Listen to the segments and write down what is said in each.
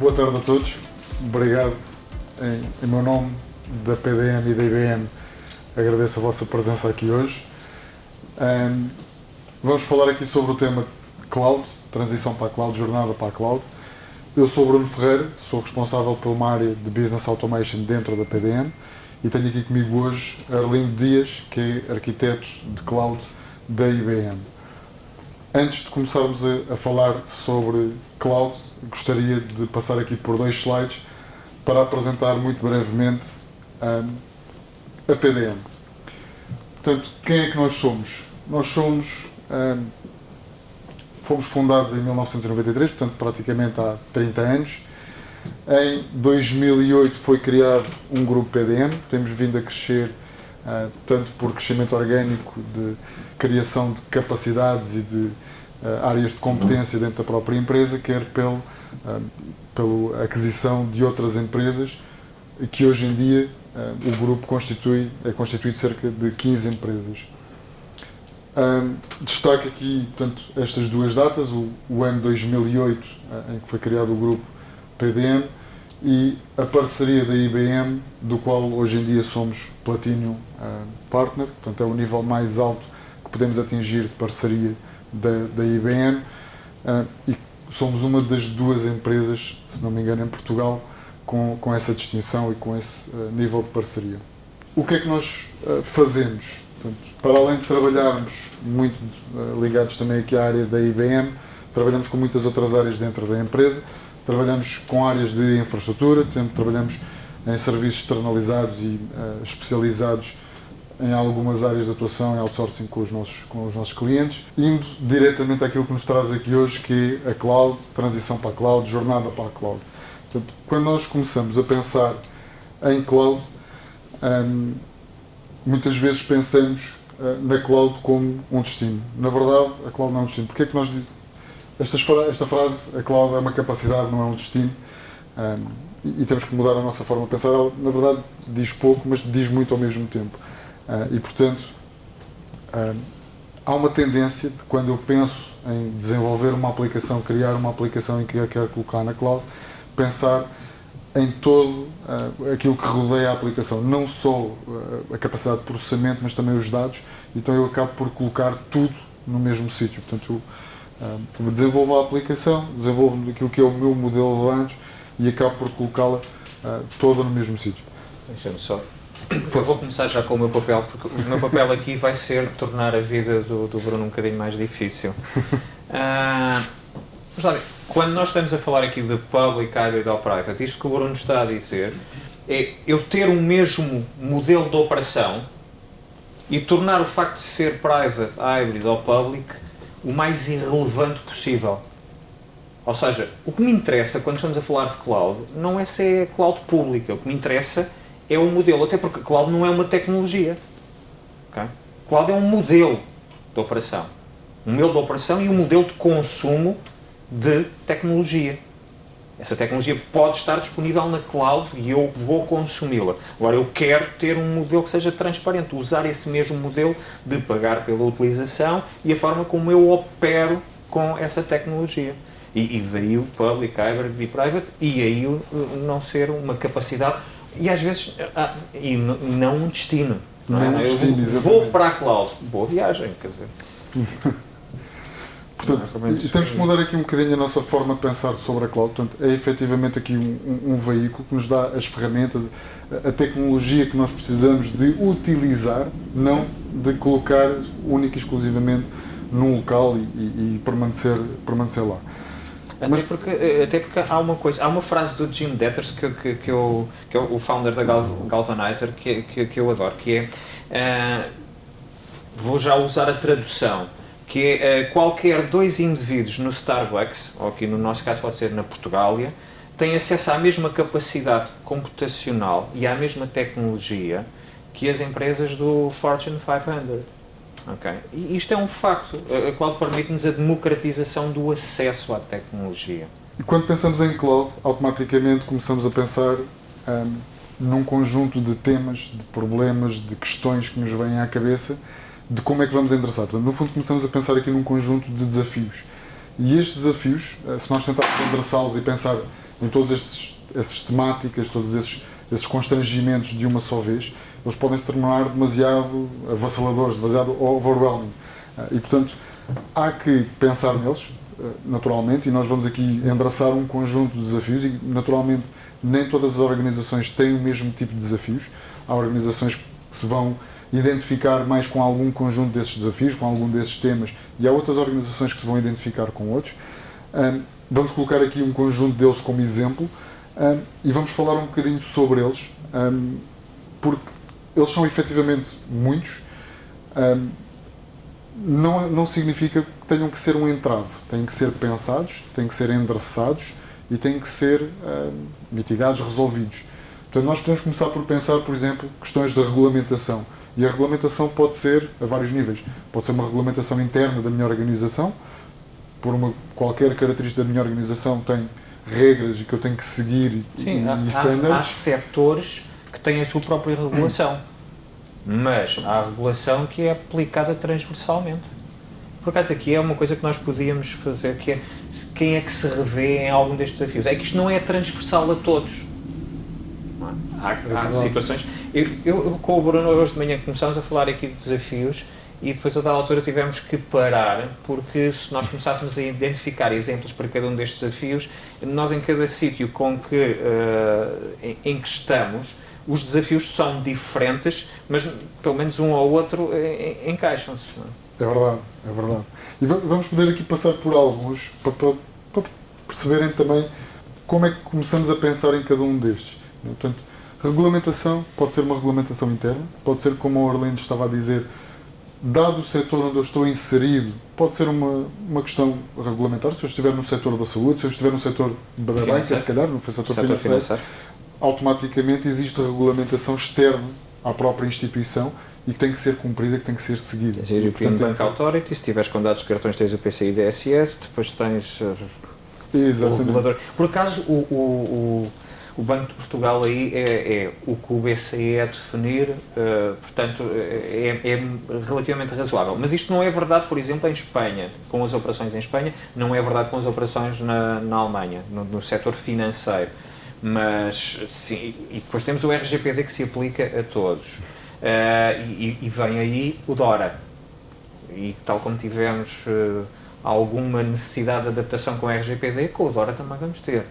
Boa tarde a todos. Obrigado. Em meu nome, da PDM e da IBM, agradeço a vossa presença aqui hoje. Vamos falar aqui sobre o tema Cloud, transição para a Cloud, jornada para a Cloud. Eu sou Bruno Ferreira, sou responsável por uma área de Business Automation dentro da PDM e tenho aqui comigo hoje Arlindo Dias, que é arquiteto de Cloud da IBM. Antes de começarmos a falar sobre Cloud, gostaria de passar aqui por 2 slides para apresentar muito brevemente a PDM. Portanto, quem é que nós somos? Nós fomos fundados em 1993, portanto praticamente há 30 anos. Em 2008 foi criado um grupo PDM, temos vindo a crescer tanto por crescimento orgânico de criação de capacidades e de áreas de competência dentro da própria empresa, quer pela aquisição de outras empresas, que hoje em dia o grupo é constituído de cerca de 15 empresas. Destaco aqui, portanto, estas 2 datas, o ano 2008, em que foi criado o grupo PDM, e a parceria da IBM, do qual hoje em dia somos Platinum Partner, portanto é o nível mais alto que podemos atingir de parceria da IBM, e somos uma das 2 empresas, se não me engano, em Portugal, com essa distinção e com esse nível de parceria. O que é que nós fazemos? Portanto, para além de trabalharmos muito ligados também aqui à área da IBM, trabalhamos com muitas outras áreas dentro da empresa, trabalhamos com áreas de infraestrutura, trabalhamos em serviços externalizados e especializados em algumas áreas de atuação e outsourcing com os nossos clientes, indo diretamente àquilo que nos traz aqui hoje, que é a Cloud, transição para a Cloud, jornada para a Cloud. Portanto, quando nós começamos a pensar em Cloud, muitas vezes pensamos na Cloud como um destino. Na verdade, a Cloud não é um destino. Porque é que nós dizemos esta frase, a Cloud é uma capacidade, não é um destino, e temos que mudar a nossa forma de pensar. Ela, na verdade, diz pouco, mas diz muito ao mesmo tempo. E, portanto, há uma tendência de, quando eu penso em desenvolver uma aplicação, criar uma aplicação em que eu quero colocar na Cloud, pensar em todo aquilo que rodeia a aplicação, não só a capacidade de processamento, mas também os dados. Então eu acabo por colocar tudo no mesmo sítio. Portanto, eu desenvolvo a aplicação, desenvolvo aquilo que é o meu modelo de dados e acabo por colocá-la toda no mesmo sítio. Deixa-me só. Eu vou começar já com o meu papel, porque o meu papel aqui vai ser tornar a vida do Bruno um bocadinho mais difícil. Vamos lá ver. Quando nós estamos a falar aqui de public, hybrid ou private, isto que o Bruno está a dizer é eu ter o mesmo modelo de operação e tornar o facto de ser private, hybrid ou public o mais irrelevante possível. Ou seja, o que me interessa quando estamos a falar de cloud não é se é cloud pública, o que me interessa é o modelo, até porque cloud não é uma tecnologia. Okay? Cloud é um modelo de operação. Um modelo de operação e um modelo de consumo de tecnologia. Essa tecnologia pode estar disponível na cloud e eu vou consumi-la. Agora, eu quero ter um modelo que seja transparente, usar esse mesmo modelo de pagar pela utilização e a forma como eu opero com essa tecnologia. E daí o public, hybrid e private, e aí o não ser uma capacidade, e às vezes, e não um destino. Não é? Eu vou para a cloud. Boa viagem, quer dizer. Portanto, e temos que mudar aqui um bocadinho a nossa forma de pensar sobre a Cloud. Portanto, é efetivamente aqui um veículo que nos dá as ferramentas, a tecnologia que nós precisamos de utilizar, não de colocar única e exclusivamente num local e permanecer lá. Até porque há uma coisa, há uma frase do Jim Detters que é o founder da Galvanizer que eu adoro, que é, vou já usar a tradução, que é qualquer 2 indivíduos no Starbucks, ou aqui no nosso caso pode ser na Portugália, têm acesso à mesma capacidade computacional e à mesma tecnologia que as empresas do Fortune 500. Okay? E isto é um facto. A cloud permite-nos a democratização do acesso à tecnologia. E quando pensamos em cloud, automaticamente começamos a pensar num conjunto de temas, de problemas, de questões que nos vêm à cabeça, de como é que vamos endereçar. Portanto, no fundo, começamos a pensar aqui num conjunto de desafios. E estes desafios, se nós tentarmos endereçá-los e pensar em todas essas temáticas, todos esses constrangimentos de uma só vez, eles podem se tornar demasiado avassaladores, demasiado overwhelming. E, portanto, há que pensar neles, naturalmente, e nós vamos aqui endereçar um conjunto de desafios e, naturalmente, nem todas as organizações têm o mesmo tipo de desafios. Há organizações que se vão identificar mais com algum conjunto desses desafios, com algum desses temas, e há outras organizações que se vão identificar com outros. Vamos colocar aqui um conjunto deles como exemplo e vamos falar um bocadinho sobre eles, porque eles são efetivamente muitos. Não significa que tenham que ser um entrave, têm que ser pensados, têm que ser endereçados e têm que ser mitigados, resolvidos. Portanto, nós podemos começar por pensar, por exemplo, questões de regulamentação. E a regulamentação pode ser a vários níveis. Pode ser uma regulamentação interna da minha organização, qualquer característica da minha organização tem regras e que eu tenho que seguir Sim, e standards. Há setores que têm a sua própria regulação, mas há regulação que é aplicada transversalmente. Por acaso aqui é uma coisa que nós podíamos fazer, que é quem é que se revê em algum destes desafios. É que isto não é transversal a todos. Há situações... Eu com o Bruno hoje de manhã começámos a falar aqui de desafios e depois a dada altura tivemos que parar, porque se nós começássemos a identificar exemplos para cada um destes desafios, nós em cada sítio em que estamos, os desafios são diferentes, mas pelo menos um ou outro encaixam-se. É verdade. E vamos poder aqui passar por alguns para perceberem também como é que começamos a pensar em cada um destes. Portanto, regulamentação pode ser uma regulamentação interna, pode ser, como o Orlindo estava a dizer, dado o setor onde eu estou inserido, pode ser uma questão regulamentar. Se eu estiver no setor da saúde, se eu estiver no setor da banca, se calhar, no setor financeiro, automaticamente existe regulamentação externa à própria instituição e que tem que ser cumprida, que tem que ser seguida. Tens a European Bank Authority, se tiveres com dados de cartões tens o PCI DSS, depois tens o regulador. Por acaso, o Banco de Portugal aí é o que o BCE a definir, portanto é relativamente razoável. Mas isto não é verdade, por exemplo, em Espanha, com as operações em Espanha, não é verdade com as operações na Alemanha, no setor financeiro. Mas, sim, e depois temos o RGPD que se aplica a todos. E vem aí o DORA. E tal como tivemos alguma necessidade de adaptação com o RGPD, com o DORA também vamos ter.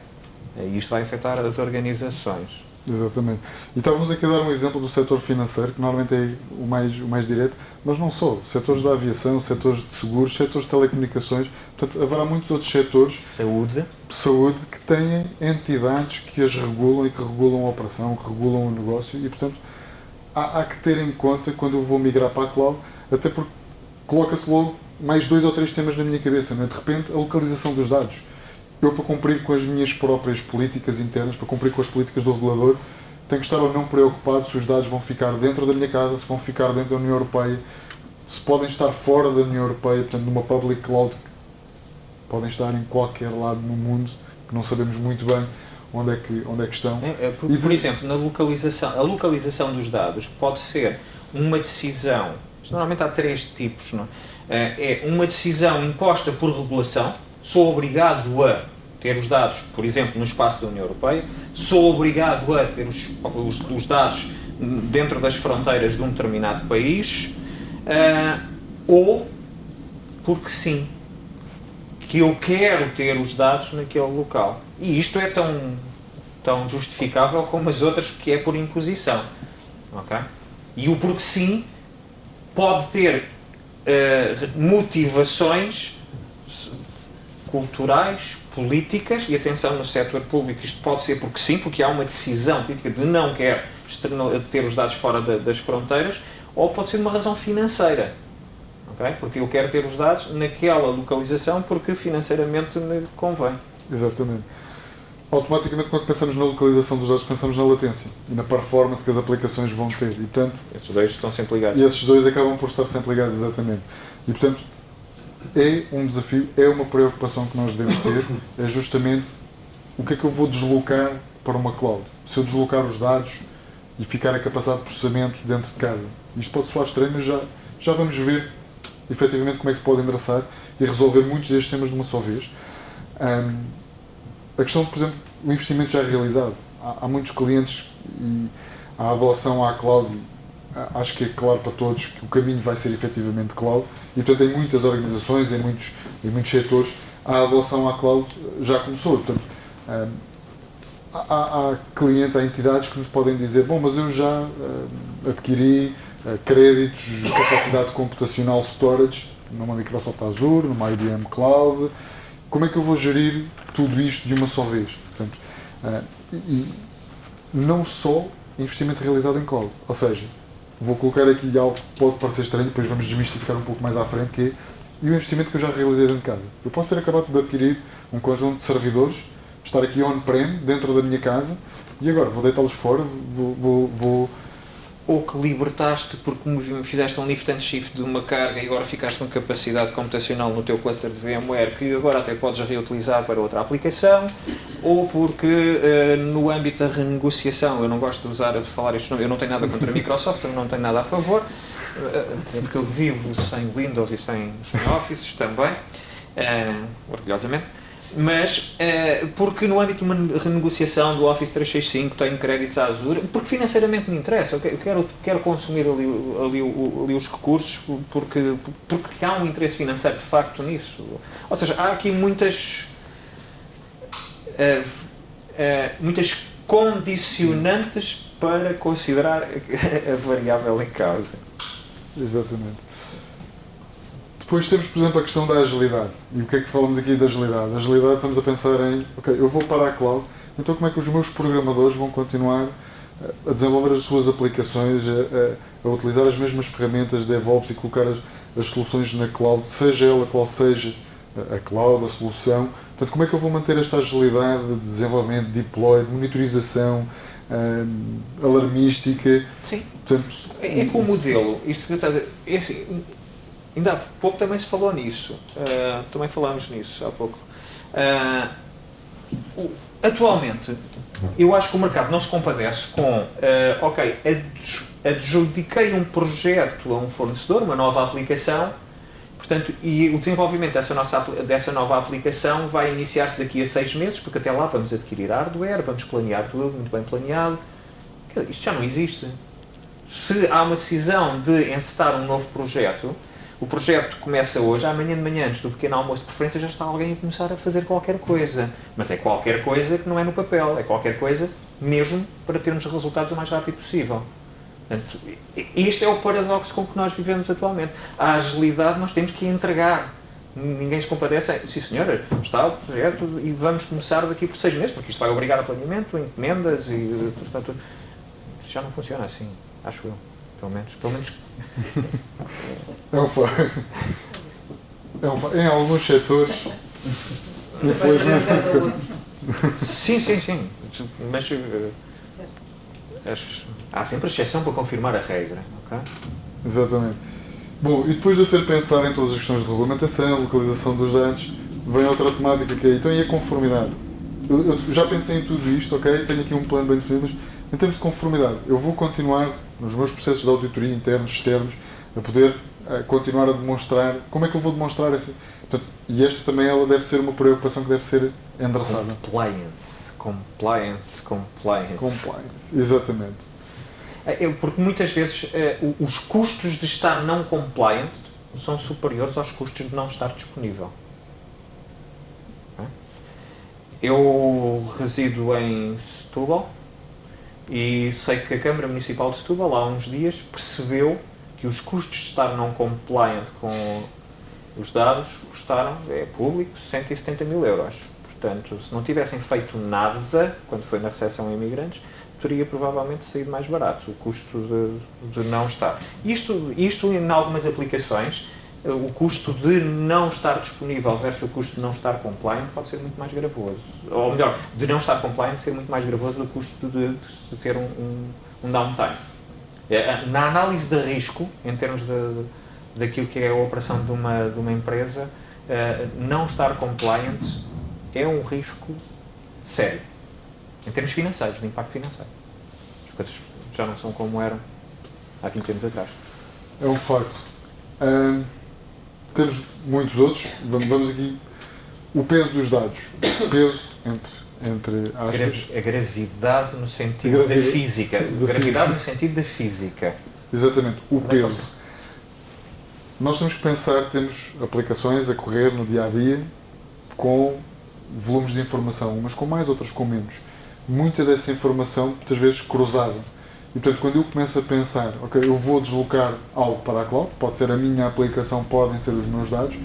E isto vai afetar as organizações. Exatamente. E estávamos aqui a dar um exemplo do setor financeiro, que normalmente é o mais direto, mas não só. Setores da aviação, setores de seguros, setores de telecomunicações. Portanto, haverá muitos outros setores. Saúde, que têm entidades que as regulam e que regulam a operação, que regulam o negócio e, portanto, há que ter em conta quando eu vou migrar para a cloud, até porque coloca-se logo mais 2 ou 3 temas na minha cabeça, não é? De repente, a localização dos dados. Eu, para cumprir com as minhas próprias políticas internas, para cumprir com as políticas do regulador, tenho que estar ou não preocupado se os dados vão ficar dentro da minha casa, se vão ficar dentro da União Europeia, se podem estar fora da União Europeia, portanto, numa public cloud, podem estar em qualquer lado no mundo, que não sabemos muito bem onde é que estão. Por exemplo, a localização dos dados pode ser uma decisão, normalmente há 3 tipos, não é? É uma decisão imposta por regulação, sou obrigado a ter os dados, por exemplo, no espaço da União Europeia, sou obrigado a ter os dados dentro das fronteiras de um determinado país, ou porque sim, que eu quero ter os dados naquele local. E isto é tão justificável como as outras, que é por imposição. Okay? E o porque sim pode ter motivações culturais, políticas, e atenção, no setor público isto pode ser porque sim, porque há uma decisão política de não quer ter os dados fora das fronteiras, ou pode ser uma razão financeira, okay? Porque eu quero ter os dados naquela localização porque financeiramente me convém. Exatamente. Automaticamente, quando pensamos na localização dos dados, pensamos na latência e na performance que as aplicações vão ter, e portanto... Esses dois estão sempre ligados. E esses dois acabam por estar sempre ligados, exatamente. E portanto, é um desafio, é uma preocupação que nós devemos ter, é justamente o que é que eu vou deslocar para uma cloud. Se eu deslocar os dados e ficar a capacidade de processamento dentro de casa. Isto pode soar estranho, mas já vamos ver efetivamente como é que se pode endereçar e resolver muitos destes temas de uma só vez. A questão, por exemplo, o investimento já é realizado. Há muitos clientes e a adoção à cloud, acho que é claro para todos que o caminho vai ser efetivamente cloud e, portanto, em muitas organizações, em muitos setores, a adoção à cloud já começou. Portanto, há clientes, há entidades que nos podem dizer, bom, mas eu já adquiri créditos de capacidade computacional storage numa Microsoft Azure, numa IBM Cloud, como é que eu vou gerir tudo isto de uma só vez? Portanto, e não só investimento realizado em cloud, ou seja, vou colocar aqui algo que pode parecer estranho, depois vamos desmistificar um pouco mais à frente, que é e o investimento que eu já realizei dentro de casa. Eu posso ter acabado de adquirir um conjunto de servidores, estar aqui on-prem, dentro da minha casa, e agora vou deitá-los fora, vou... Ou que libertaste porque fizeste um lift and shift de uma carga e agora ficaste com capacidade computacional no teu cluster de VMware que agora até podes reutilizar para outra aplicação, ou porque no âmbito da renegociação, eu não gosto de falar isto, eu não tenho nada contra a Microsoft, eu não tenho nada a favor, porque eu vivo sem Windows e sem Office também, orgulhosamente. Mas, porque no âmbito de uma renegociação do Office 365 tenho créditos à Azure, porque financeiramente me interessa, eu quero consumir ali os recursos, porque há um interesse financeiro de facto nisso. Ou seja, há aqui muitas condicionantes para considerar a variável em causa. Exatamente. Depois temos, por exemplo, a questão da agilidade. E o que é que falamos aqui da agilidade? A agilidade, estamos a pensar em, ok, eu vou para a cloud, então como é que os meus programadores vão continuar a desenvolver as suas aplicações, a utilizar as mesmas ferramentas de DevOps e colocar as soluções na cloud, seja ela qual seja a cloud, a solução. Portanto, como é que eu vou manter esta agilidade de desenvolvimento, de deploy, de monitorização, alarmística? Sim. Portanto, é com o modelo. Isto que estás a dizer, é assim, ainda há pouco também se falou nisso, também falámos nisso há pouco. Atualmente, eu acho que o mercado não se compadece com, ok, adjudiquei um projeto a um fornecedor, uma nova aplicação, portanto, e o desenvolvimento dessa nova aplicação vai iniciar-se daqui a 6 meses, porque até lá vamos adquirir hardware, vamos planear tudo, muito bem planeado. Isto já não existe. Se há uma decisão de encetar um novo projeto, o projeto começa hoje, amanhã de manhã, antes do pequeno almoço de preferência, já está alguém a começar a fazer qualquer coisa. Mas é qualquer coisa que não é no papel, é qualquer coisa mesmo para termos resultados o mais rápido possível. Portanto, este é o paradoxo com que nós vivemos atualmente. A agilidade nós temos que entregar. Ninguém se compadece. Sim, senhora, está o projeto e vamos começar daqui por 6 meses, porque isto vai obrigar a planeamento, encomendas e, portanto, já não funciona assim, acho eu. Pelo menos. É um facto. Em alguns setores, infelizmente. Sim. Mas há sempre exceção para confirmar a regra, ok? Exatamente. Bom, e depois de eu ter pensado em todas as questões de regulamentação, localização dos dados, vem outra temática que é, então, e a conformidade? Eu já pensei em tudo isto, ok? Tenho aqui um plano bem definido, mas em termos de conformidade, eu vou continuar nos meus processos de auditoria internos, externos, a poder continuar a demonstrar, como é que eu vou demonstrar essa... Portanto, e esta também ela deve ser uma preocupação que deve ser endereçada. Compliance, exatamente. Porque muitas vezes os custos de estar não compliant são superiores aos custos de não estar disponível. Eu resido em Setúbal e sei que a Câmara Municipal de Setúbal há uns dias percebeu que os custos de estar não compliant com os dados custaram, é público, 170 mil euros. Portanto, se não tivessem feito nada, quando foi na recepção a imigrantes, teria provavelmente saído mais barato o custo de não estar. Isto em algumas aplicações, o custo de não estar disponível versus o custo de não estar compliant pode ser muito mais gravoso. Ou melhor, de não estar compliant ser muito mais gravoso do custo de ter um downtime. Na análise de risco, em termos daquilo que é a operação de uma empresa, não estar compliant é um risco sério. Em termos financeiros, de impacto financeiro. As coisas já não são como eram há 20 anos atrás. É um facto. Temos muitos outros. Vamos aqui. O peso dos dados. O peso entre entre aspas. A gravidade no sentido da física. Gravidade no sentido da física. Exatamente, o peso. Nós temos que pensar, temos aplicações a correr no dia-a-dia com volumes de informação, umas com mais, outras com menos. Muita dessa informação, muitas vezes, cruzada. E, portanto, quando eu começo a pensar, ok, eu vou deslocar algo para a cloud, pode ser a minha aplicação, podem ser os meus dados,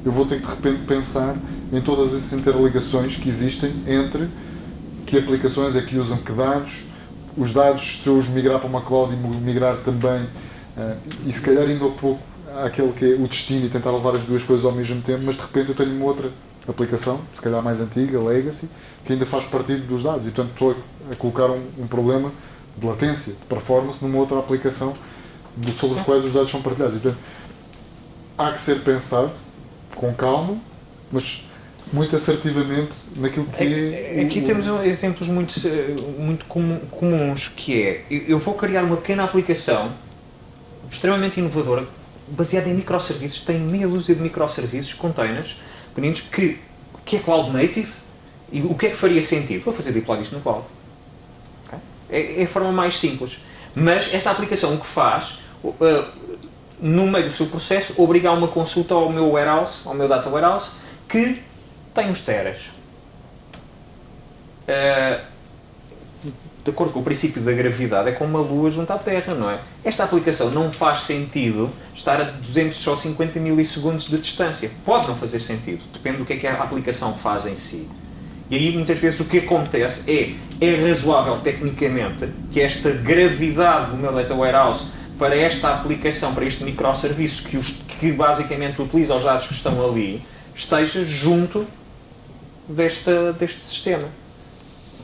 eu vou ter que, de repente, pensar em todas essas interligações que existem entre que aplicações é que usam que dados, os dados, se eu os migrar para uma cloud e migrar também, e se calhar indo ao pouco àquele que é o destino e tentar levar as duas coisas ao mesmo tempo, mas de repente eu tenho uma outra aplicação, se calhar mais antiga, legacy, que ainda faz partido dos dados e portanto estou a colocar um problema de latência, de performance numa outra aplicação sobre os quais os dados são partilhados. E, portanto, há que ser pensado com calma, mas muito assertivamente naquilo que é... Aqui temos exemplos muito comuns, que é, eu vou criar uma pequena aplicação extremamente inovadora, baseada em microserviços, tem meia dúzia de microserviços, containers, pequeninos, que é cloud native, e o que é que faria sentido? Vou fazer deploy isto no cloud. Okay? É a forma mais simples. Mas esta aplicação o que faz, no meio do seu processo, obriga a uma consulta ao meu warehouse, ao meu data warehouse, que tem uns teras. De acordo com o princípio da gravidade, é como uma lua junto à Terra, não é? Esta aplicação não faz sentido estar a 200 ou 50 milissegundos de distância. Pode não fazer sentido, depende do que a aplicação faz em si. E aí, muitas vezes, o que acontece é razoável, tecnicamente, que esta gravidade do meu data warehouse para esta aplicação, para este microserviço que basicamente utiliza os dados que estão ali, esteja junto deste sistema.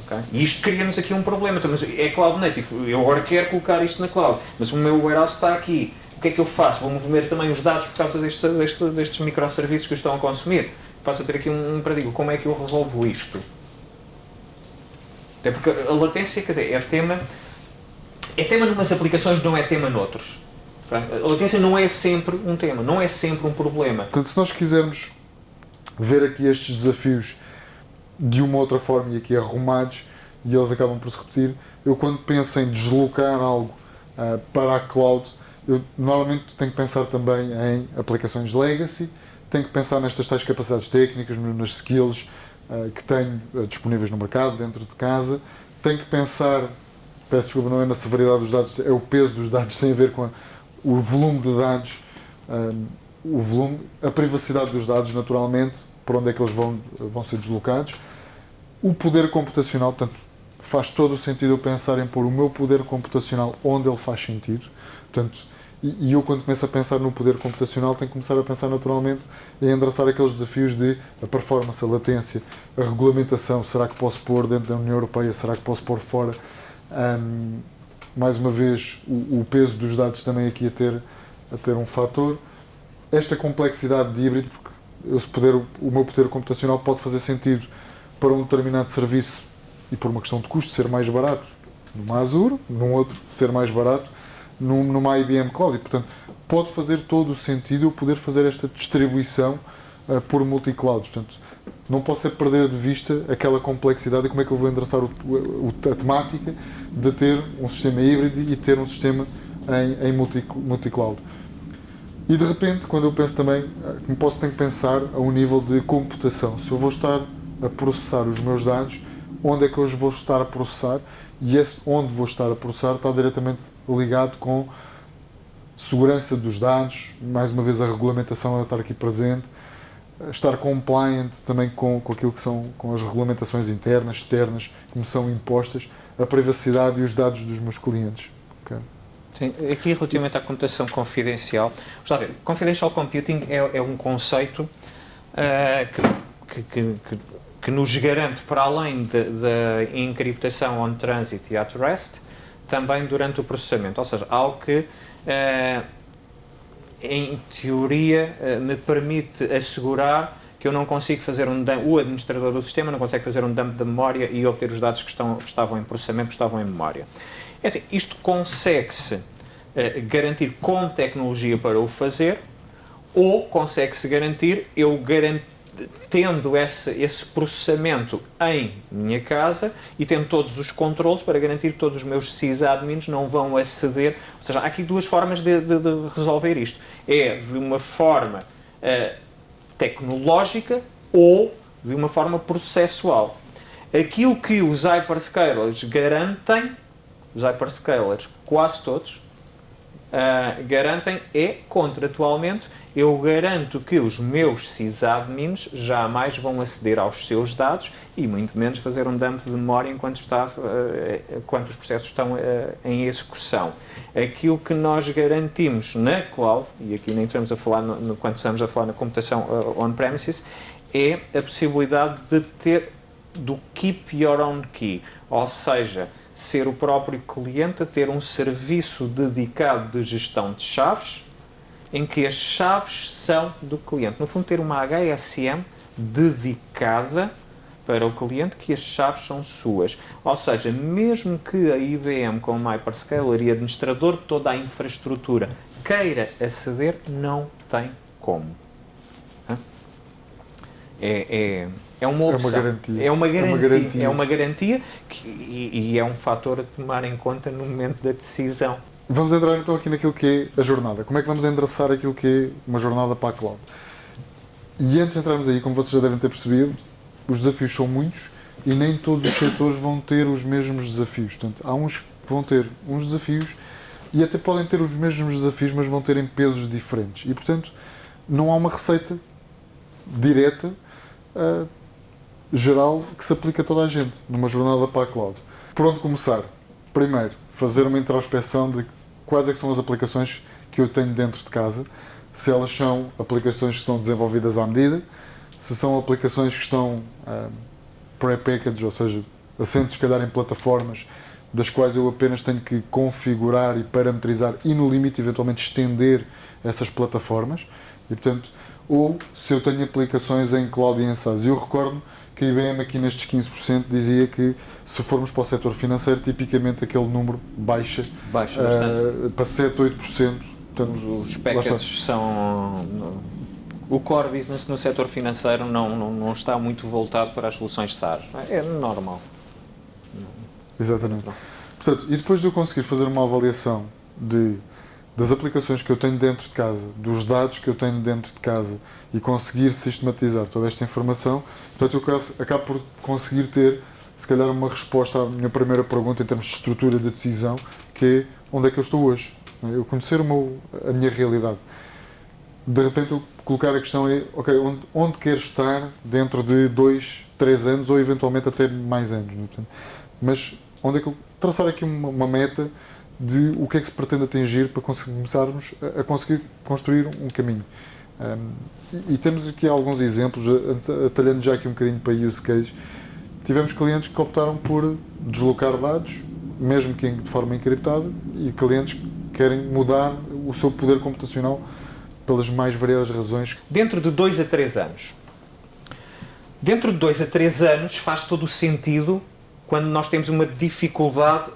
Okay? E isto cria-nos aqui um problema. Então, mas é cloud native, eu agora quero colocar isto na cloud, mas o meu warehouse está aqui. O que é que eu faço? Vou mover também os dados por causa destes microserviços que estão a consumir. Passo a ter aqui um paradigma. Como é que eu resolvo isto? É porque a latência, quer dizer, é tema numas aplicações, não é tema noutros. A latência não é sempre um tema, não é sempre um problema. Portanto, se nós quisermos ver aqui estes desafios de uma outra forma e aqui arrumados, e eles acabam por se repetir, eu quando penso em deslocar algo para a cloud, eu normalmente tenho que pensar também em aplicações legacy, tenho que pensar nestas tais capacidades técnicas, nas skills que tenho disponíveis no mercado, dentro de casa, tenho que pensar, peço desculpa, não é na severidade dos dados, é o peso dos dados, tem a ver com o volume de dados, a privacidade dos dados, naturalmente, para onde é que eles vão ser deslocados. O poder computacional, portanto, faz todo o sentido eu pensar em pôr o meu poder computacional onde ele faz sentido. Portanto, e eu, quando começo a pensar no poder computacional, tenho que começar a pensar naturalmente em endereçar aqueles desafios de a performance, a latência, a regulamentação. Será que posso pôr dentro da União Europeia? Será que posso pôr fora? Mais uma vez, o peso dos dados também aqui a ter um fator. Esta complexidade de híbrido, porque o meu poder computacional pode fazer sentido para um determinado serviço e por uma questão de custo ser mais barato numa Azure, num outro ser mais barato numa IBM Cloud. E, portanto, pode fazer todo o sentido eu poder fazer esta distribuição por multi-clouds. Portanto, não posso é perder de vista aquela complexidade e como é que eu vou endereçar a temática de ter um sistema híbrido e ter um sistema em multi-cloud. E de repente, quando eu penso também, tenho que pensar a um nível de computação. Se eu vou estar a processar os meus dados, onde é que eu os vou estar a processar? E esse onde vou estar a processar está diretamente ligado com segurança dos dados, mais uma vez a regulamentação a estar aqui presente, estar compliant também com aquilo que são com as regulamentações internas, externas, que me são impostas, a privacidade e os dados dos meus clientes. Okay? Sim, aqui relativamente à computação confidencial, está a ver, confidential computing é um conceito que nos garante, para além da encriptação on transit e at rest, também durante o processamento, ou seja, algo que em teoria me permite assegurar que eu não consigo fazer o administrador do sistema não consegue fazer um dump de memória e obter os dados que estavam em processamento, que estavam em memória. É assim, isto consegue-se garantir com tecnologia para o fazer, ou consegue-se garantir eu tendo esse processamento em minha casa e tendo todos os controles para garantir que todos os meus sysadmins não vão aceder. Ou seja, há aqui duas formas de resolver isto. É de uma forma tecnológica ou de uma forma processual. Aquilo que os hyperscalers garantem, os hyperscalers quase todos, garantem é, contratualmente, eu garanto que os meus sysadmins jamais vão aceder aos seus dados e muito menos fazer um dump de memória enquanto os processos estão em execução. Aquilo que nós garantimos na cloud, e aqui nem estamos a falar quando estamos a falar na computação on-premises, é a possibilidade de ter do keep your own key, ou seja, ser o próprio cliente a ter um serviço dedicado de gestão de chaves, em que as chaves são do cliente. No fundo, ter uma HSM dedicada para o cliente, que as chaves são suas. Ou seja, mesmo que a IBM, como hyperscaler e administrador de toda a infraestrutura, queira aceder, não tem como. É uma opção. É uma garantia. É uma garantia e é um fator a tomar em conta no momento da decisão. Vamos entrar então aqui naquilo que é a jornada. Como é que vamos endereçar aquilo que é uma jornada para a cloud? E antes de entrarmos aí, como vocês já devem ter percebido, os desafios são muitos e nem todos os setores vão ter os mesmos desafios. Portanto, há uns que vão ter uns desafios e até podem ter os mesmos desafios, mas vão ter em pesos diferentes. E, portanto, não há uma receita direta, geral, que se aplica a toda a gente numa jornada para a cloud. Por onde começar? Primeiro, fazer uma introspeção de quais é que são as aplicações que eu tenho dentro de casa, se elas são aplicações que estão desenvolvidas à medida, se são aplicações que estão pré-packaged, ou seja, assentes, se calhar, em plataformas das quais eu apenas tenho que configurar e parametrizar e, no limite, eventualmente estender essas plataformas. E, portanto, ou se eu tenho aplicações em cloud e em SaaS. Eu recordo que a IBM aqui nestes 15% dizia que se formos para o setor financeiro, tipicamente aquele número baixa Bastante. para 7, 8%. Portanto, os packages são... O core business no setor financeiro não está muito voltado para as soluções SaaS. É normal. Exatamente. Portanto, e depois de eu conseguir fazer uma avaliação das aplicações que eu tenho dentro de casa, dos dados que eu tenho dentro de casa e conseguir sistematizar toda esta informação, portanto, eu acabo por conseguir ter, se calhar, uma resposta à minha primeira pergunta em termos de estrutura de decisão, que é onde é que eu estou hoje? Eu conhecer a minha realidade. De repente, eu colocar a questão é, ok, onde quero estar dentro de 2, 3 anos ou eventualmente até mais anos. Mas onde é que eu traçar aqui uma meta de o que é que se pretende atingir para começarmos a conseguir construir um caminho. E temos aqui alguns exemplos, atalhando já aqui um bocadinho para use case. Tivemos clientes que optaram por deslocar dados, mesmo que de forma encriptada, e clientes que querem mudar o seu poder computacional pelas mais variadas razões. Dentro de 2 a 3 anos. Dentro de 2 a 3 anos faz todo o sentido quando nós temos uma dificuldade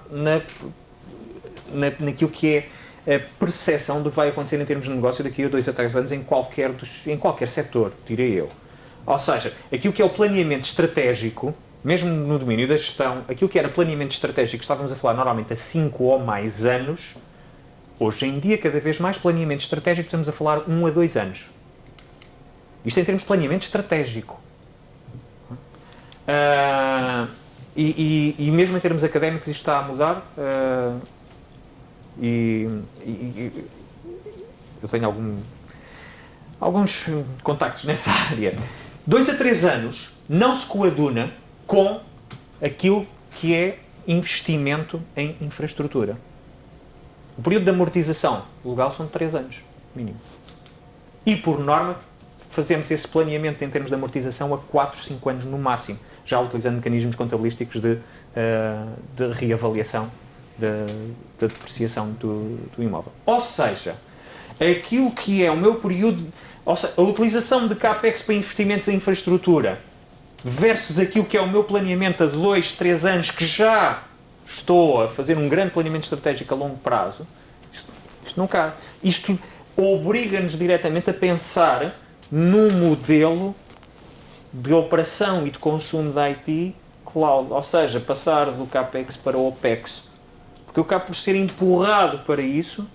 naquilo que é a percepção do que vai acontecer em termos de negócio daqui a 2 a 3 anos em qualquer setor, direi eu. Ou seja, aquilo que é o planeamento estratégico, mesmo no domínio da gestão, aquilo que era planeamento estratégico, estávamos a falar normalmente a 5 ou mais anos, hoje em dia, cada vez mais planeamento estratégico, estamos a falar 1 a 2 anos. Isto em termos de planeamento estratégico. E mesmo em termos académicos isto está a mudar. Eu tenho alguns contactos nessa área. 2 a 3 anos não se coaduna com aquilo que é investimento em infraestrutura. O período de amortização legal são de 3 anos, mínimo. E, por norma, fazemos esse planeamento em termos de amortização a 4, 5 anos no máximo, já utilizando mecanismos contabilísticos de reavaliação da depreciação do imóvel. Ou seja, aquilo que é o meu período, ou seja, a utilização de CAPEX para investimentos em infraestrutura versus aquilo que é o meu planeamento a 2, 3 anos, que já estou a fazer um grande planeamento estratégico a longo prazo, isto não cabe. Isto obriga-nos diretamente a pensar num modelo de operação e de consumo da IT cloud, ou seja, passar do CAPEX para o OPEX, porque eu acabo por ser empurrado para isso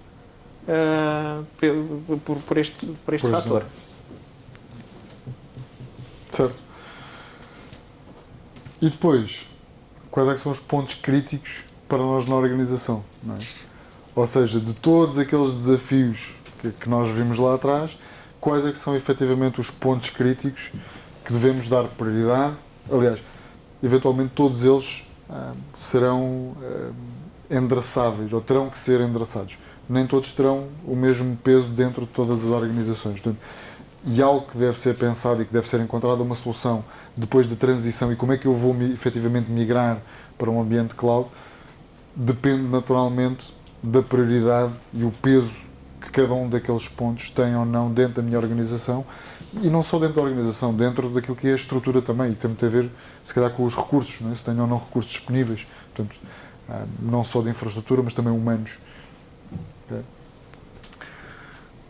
por este fator. Certo. E depois, quais é que são os pontos críticos para nós na organização? Não é? Ou seja, de todos aqueles desafios que nós vimos lá atrás, quais é que são efetivamente os pontos críticos que devemos dar prioridade? Aliás, eventualmente todos eles serão endereçáveis, ou terão que ser endereçados. Nem todos terão o mesmo peso dentro de todas as organizações. Portanto, e algo que deve ser pensado e que deve ser encontrada uma solução depois da transição e como é que eu vou efetivamente migrar para um ambiente cloud, depende naturalmente da prioridade e o peso que cada um daqueles pontos tem ou não dentro da minha organização, e não só dentro da organização, dentro daquilo que é a estrutura também, e tem muito a ver, se calhar, com os recursos, não é? Se tenho ou não recursos disponíveis, portanto, não só de infraestrutura, mas também humanos. Okay?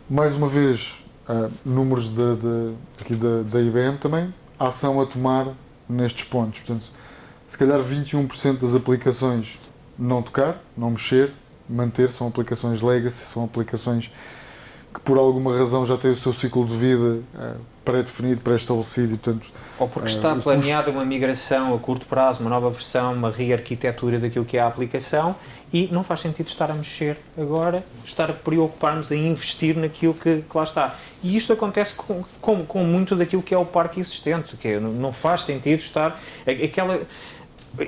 Mais uma vez, números aqui da IBM também, a ação a tomar nestes pontos. Portanto, se calhar 21% das aplicações não tocar, não mexer, manter, são aplicações legacy, são aplicações que por alguma razão já têm o seu ciclo de vida pré-definido, pré-estabelecido, e portanto... Ou porque está planeada uma migração a curto prazo, uma nova versão, uma rearquitetura daquilo que é a aplicação, e não faz sentido estar a mexer agora, estar a preocupar-nos em investir naquilo que lá está. E isto acontece com muito daquilo que é o parque existente, que não faz sentido estar...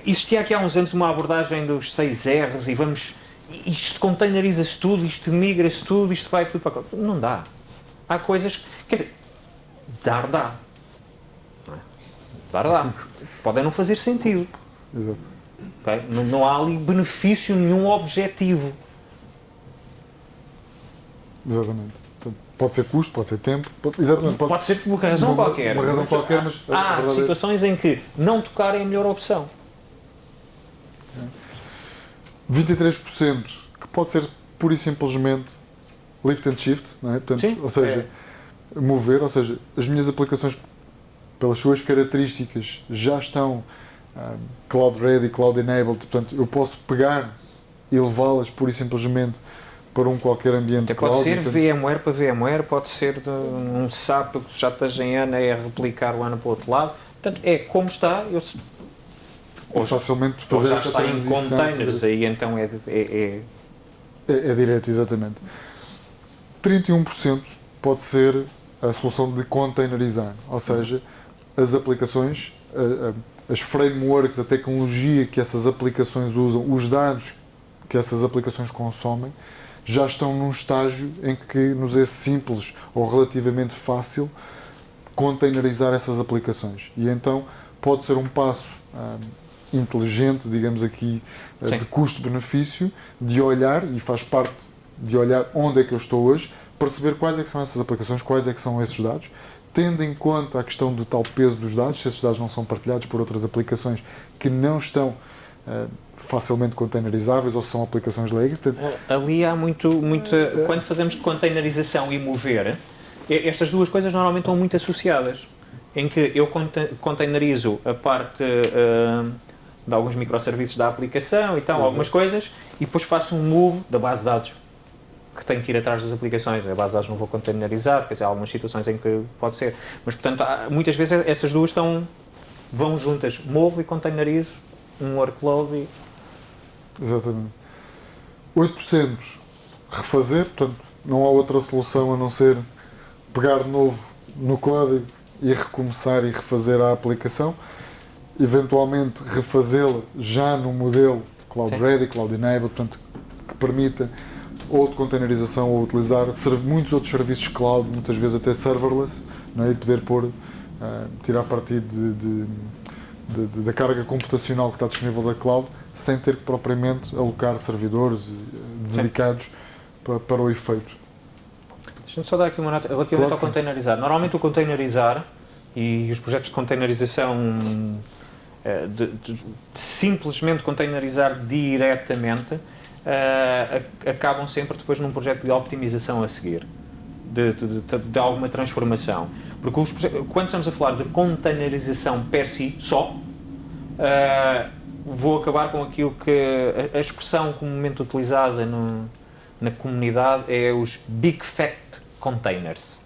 Existia aqui há uns anos uma abordagem dos 6 R's e vamos... Isto containeriza-se tudo, isto migra-se tudo, isto vai tudo para... Não dá. Há coisas... Quer dizer, dá. Dá. Podem não fazer sentido. Exato. Okay? Não há ali benefício nenhum objetivo. Exatamente. Portanto, pode ser custo, pode ser tempo, pode ser por uma razão qualquer. Uma razão qualquer, mas... Há situações em que não tocar é a melhor opção. 23% que pode ser pura e simplesmente lift and shift, não é? Portanto, sim, ou seja, mover, ou seja, as minhas aplicações, pelas suas características, já estão cloud ready, cloud enabled, portanto, eu posso pegar e levá-las pura e simplesmente para um qualquer ambiente cloud. Pode ser VMware para VMware, pode ser de um SAP que já esteja em ANA a replicar o ANA para o outro lado, portanto, é como está, ou facilmente fazer já essa está transição. Em containers, aí então é direto, exatamente. 31% pode ser a solução de containerizar, ou seja, as aplicações, as frameworks, a tecnologia que essas aplicações usam, os dados que essas aplicações consomem, já estão num estágio em que nos é simples ou relativamente fácil containerizar essas aplicações. E então pode ser um passo inteligente, digamos aqui, de custo-benefício, de olhar, e faz parte de olhar onde é que eu estou hoje, perceber quais é que são essas aplicações, quais é que são esses dados, tendo em conta a questão do tal peso dos dados, se esses dados não são partilhados por outras aplicações que não estão facilmente containerizáveis ou são aplicações legacy. Ali há muita... Quando fazemos containerização e mover, estas duas coisas normalmente estão muito associadas, em que eu containerizo a parte de alguns microserviços da aplicação e tal, algumas coisas, e depois faço um move da base de dados, que tenho que ir atrás das aplicações. A base de dados não vou containerizar, porque há algumas situações em que pode ser. Mas, portanto, muitas vezes essas duas vão juntas. Movo e containerizo um workload e... Exatamente. 8% refazer, portanto, não há outra solução a não ser pegar de novo no código e recomeçar e refazer a aplicação, eventualmente refazê-la já no modelo Cloud Ready, Cloud Enabled, portanto, que permita ou de containerização ou utilizar muitos outros serviços cloud, muitas vezes até serverless, não é? E poder tirar partido da carga computacional que está disponível da cloud, sem ter que propriamente alocar servidores dedicados para o efeito. Deixa-me só dar aqui uma nota relativamente ao containerizar. Normalmente o containerizar e os projetos de containerização, de simplesmente containerizar diretamente, acabam sempre depois num projeto de optimização a seguir, de alguma transformação. Porque quando estamos a falar de containerização per si, só, vou acabar com aquilo que a expressão comumente utilizada na comunidade é os Big Fat Containers.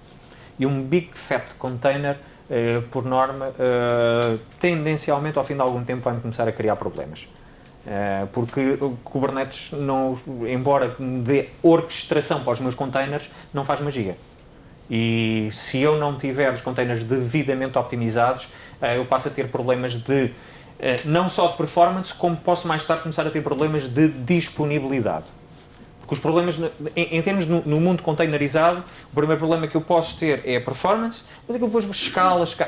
E um Big Fat Container, por norma, tendencialmente ao fim de algum tempo vai começar a criar problemas. Porque o Kubernetes, embora me dê orquestração para os meus containers, não faz magia. E se eu não tiver os containers devidamente optimizados, eu passo a ter problemas de não só de performance, como posso mais tarde começar a ter problemas de disponibilidade. Porque os problemas, em termos no mundo containerizado, o primeiro problema que eu posso ter é a performance, mas aquilo depois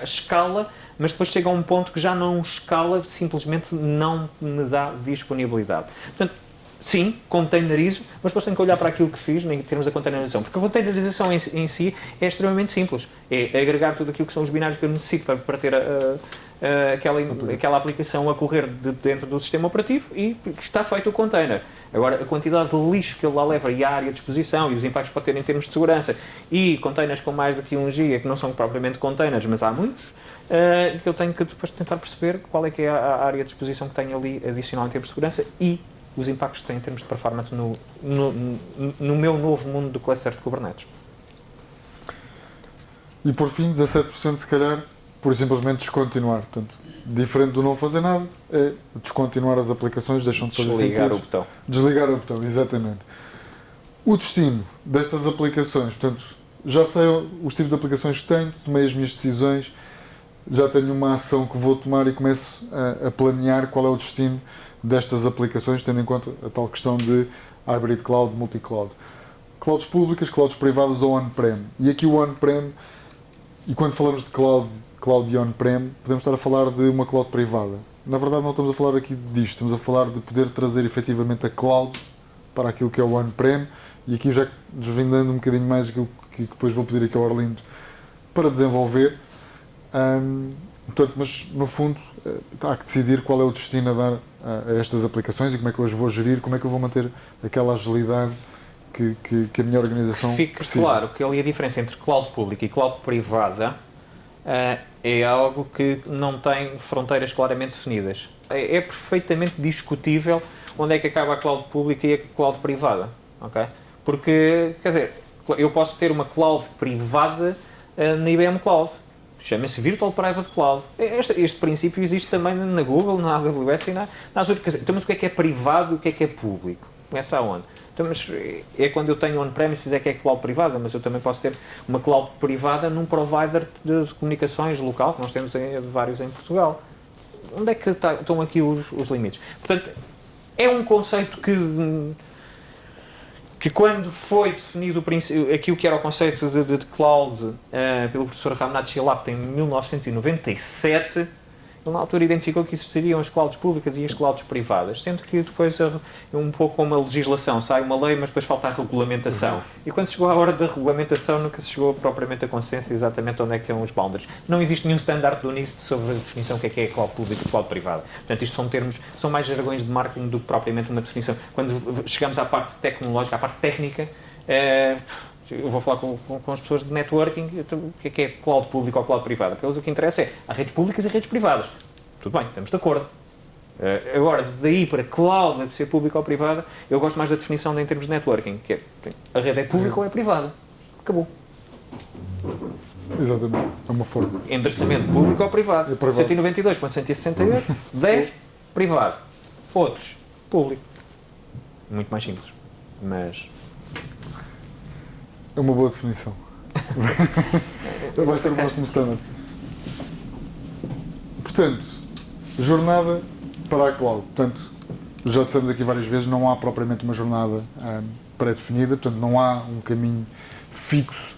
escala, mas depois chega a um ponto que já não escala, simplesmente não me dá disponibilidade. Portanto, sim, containerizo, mas depois tenho que olhar para aquilo que fiz em termos da containerização, porque a containerização em si é extremamente simples. É agregar tudo aquilo que são os binários que eu necessito para ter aquela aplicação a correr dentro do sistema operativo e está feito o container. Agora, a quantidade de lixo que ele lá leva e a área de exposição e os impactos que pode ter em termos de segurança e containers com mais do que 1 GB, que não são propriamente containers, mas há muitos, que eu tenho que depois tentar perceber qual é que é a área de exposição que tenho ali adicional em termos de segurança e os impactos que tem em termos de performance no meu novo mundo do cluster de Kubernetes. E por fim, 17% se calhar, por simplesmente descontinuar. Portanto, diferente do não fazer nada, é descontinuar as aplicações, deixam de fazer sentido. Desligar o botão. Desligar o botão, exatamente. O destino destas aplicações, portanto, já sei os tipos de aplicações que tenho, tomei as minhas decisões, já tenho uma ação que vou tomar e começo a planear qual é o destino destas aplicações, tendo em conta a tal questão de hybrid cloud, multi-cloud. Clouds públicas, clouds privadas ou on-prem. E aqui o on-prem, e quando falamos de cloud e on-prem, podemos estar a falar de uma cloud privada. Na verdade não estamos a falar aqui disto, estamos a falar de poder trazer efetivamente a cloud para aquilo que é o on-prem, e aqui já desvendando um bocadinho mais aquilo que depois vou pedir aqui ao Arlindo para desenvolver. Portanto, mas no fundo há que decidir qual é o destino a dar a estas aplicações e como é que eu as vou gerir, como é que eu vou manter aquela agilidade que a minha organização Fica precisa. claro que ali a diferença entre cloud pública e cloud privada é algo que não tem fronteiras claramente definidas. É perfeitamente discutível onde é que acaba a cloud pública e a cloud privada, ok? Porque, quer dizer, eu posso ter uma cloud privada na IBM Cloud, chama-se Virtual Private Cloud. Este princípio existe também na Google, na AWS e na Azure. Então, mas o que é privado e o que é público? Começa aonde? Então, mas é quando eu tenho on-premises é que é cloud privada, mas eu também posso ter uma cloud privada num provider de comunicações local, que nós temos vários em Portugal. Onde é que estão aqui os limites? Portanto, é um conceito que quando foi definido aqui o que era o conceito de cloud pelo professor Ramnath Shilap em 1997, ele na altura identificou que existiriam as clouds públicas e as clouds privadas, sendo que depois um pouco como a legislação, sai uma lei, mas depois falta a regulamentação. E quando chegou a hora da regulamentação, nunca se chegou propriamente a consenso exatamente onde é que estão os boundaries. Não existe nenhum standard do NIST sobre a definição do que é cloud pública e cloud privada. Portanto, isto são termos, são mais jargões de marketing do que propriamente uma definição. Quando chegamos à parte tecnológica, à parte técnica, eu vou falar com as pessoas de networking, o que é cloud público ou cloud privada? Para eles o que interessa é, há redes públicas e redes privadas. Tudo bem, estamos de acordo. Agora, daí para cloud deve ser pública ou privada, eu gosto mais da definição em termos de networking, que é, a rede é pública ou é privada. Acabou. Exatamente, é uma forma. Endereçamento público ou privado. 192.168, 10, privado. Outros, público. Muito mais simples, mas... É uma boa definição. Vai ser o próximo standard. Portanto, jornada para a cloud. Portanto, já dissemos aqui várias vezes, não há propriamente uma jornada pré-definida, portanto não há um caminho fixo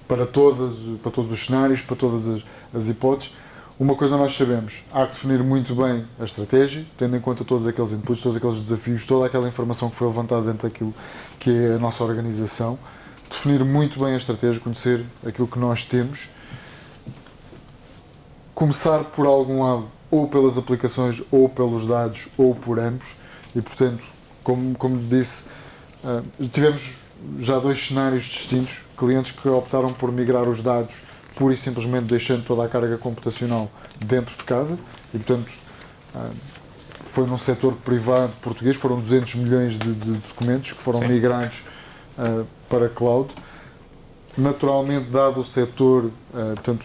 para todos os cenários, para todas as hipóteses. Uma coisa nós sabemos, há que definir muito bem a estratégia, tendo em conta todos aqueles inputs, todos aqueles desafios, toda aquela informação que foi levantada dentro daquilo que é a nossa organização. Definir muito bem a estratégia, conhecer aquilo que nós temos, começar por algum lado, ou pelas aplicações, ou pelos dados, ou por ambos, e portanto, como disse, tivemos já 2 cenários distintos, clientes que optaram por migrar os dados pura e simplesmente deixando toda a carga computacional dentro de casa e, portanto, foi num setor privado português, foram 200 milhões de documentos que foram migrados para cloud. Naturalmente, dado o setor, portanto,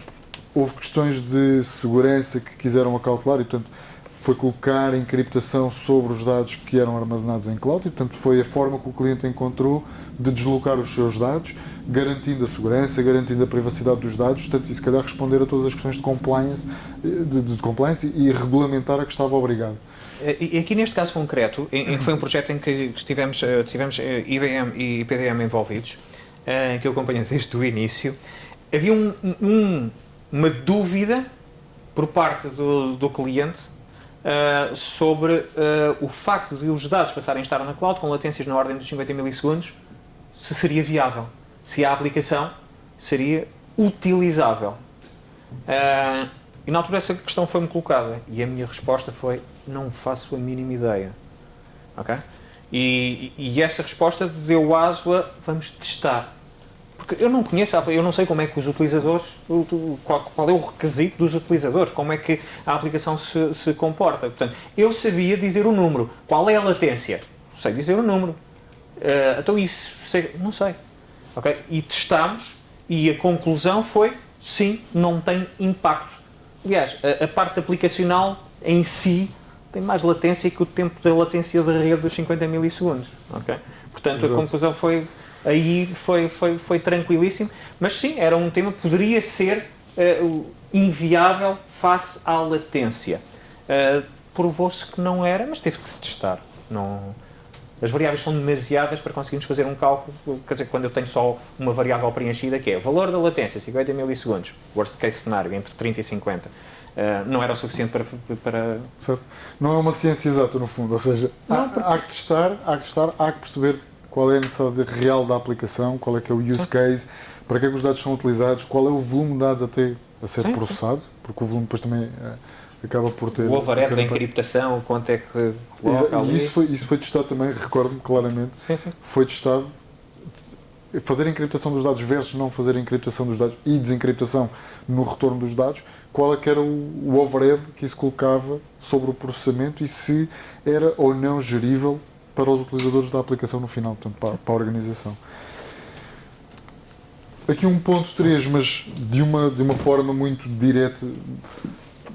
houve questões de segurança que quiseram acautelar e, portanto, foi colocar encriptação sobre os dados que eram armazenados em cloud e, portanto, foi a forma que o cliente encontrou de deslocar os seus dados, garantindo a segurança, garantindo a privacidade dos dados, portanto, e se calhar responder a todas as questões de compliance, e regulamentar a que estava obrigado. E aqui neste caso concreto, em que foi um projeto em que tivemos IBM e PDM envolvidos, que eu acompanhei desde o início, havia uma dúvida por parte do cliente sobre o facto de os dados passarem a estar na cloud com latências na ordem dos 50 milissegundos, se seria viável, se a aplicação seria utilizável. E na altura essa questão foi-me colocada e a minha resposta foi: não faço a mínima ideia. Okay? E essa resposta deu aso a vamos testar. Porque eu não conheço, eu não sei como é que os utilizadores, qual é o requisito dos utilizadores, como é que a aplicação se comporta. Portanto, eu sabia dizer o número. Qual é a latência? Sei dizer o número. Então isso, não sei. Okay? E testámos e a conclusão foi: sim, não tem impacto. Aliás, a parte aplicacional em si tem mais latência que o tempo da latência da rede dos 50 milissegundos. Okay? Portanto, exato. A conclusão foi tranquilíssimo, mas sim, era um tema que poderia ser inviável face à latência. Provou-se que não era, mas teve que se testar. As variáveis são demasiadas para conseguirmos fazer um cálculo, quer dizer, quando eu tenho só uma variável preenchida, que é o valor da latência, 50 milissegundos, worst case scenario, entre 30 e 50, não era o suficiente para... Certo. Não é uma ciência exata, no fundo, ou seja, há que testar, há que perceber qual é a necessidade real da aplicação, qual é que é o use case, para que é que os dados são utilizados, qual é o volume de dados até a ser processado, porque o volume depois também acaba por ter... O overhead da encriptação, quanto é que coloca ali. E isso foi testado também, recordo-me claramente, foi testado, fazer a encriptação dos dados versus não fazer a encriptação dos dados e desencriptação no retorno dos dados, qual é que era o overhead que isso colocava sobre o processamento e se era ou não gerível para os utilizadores da aplicação no final, portanto, para a organização. Aqui 1.3, mas de uma forma muito direta,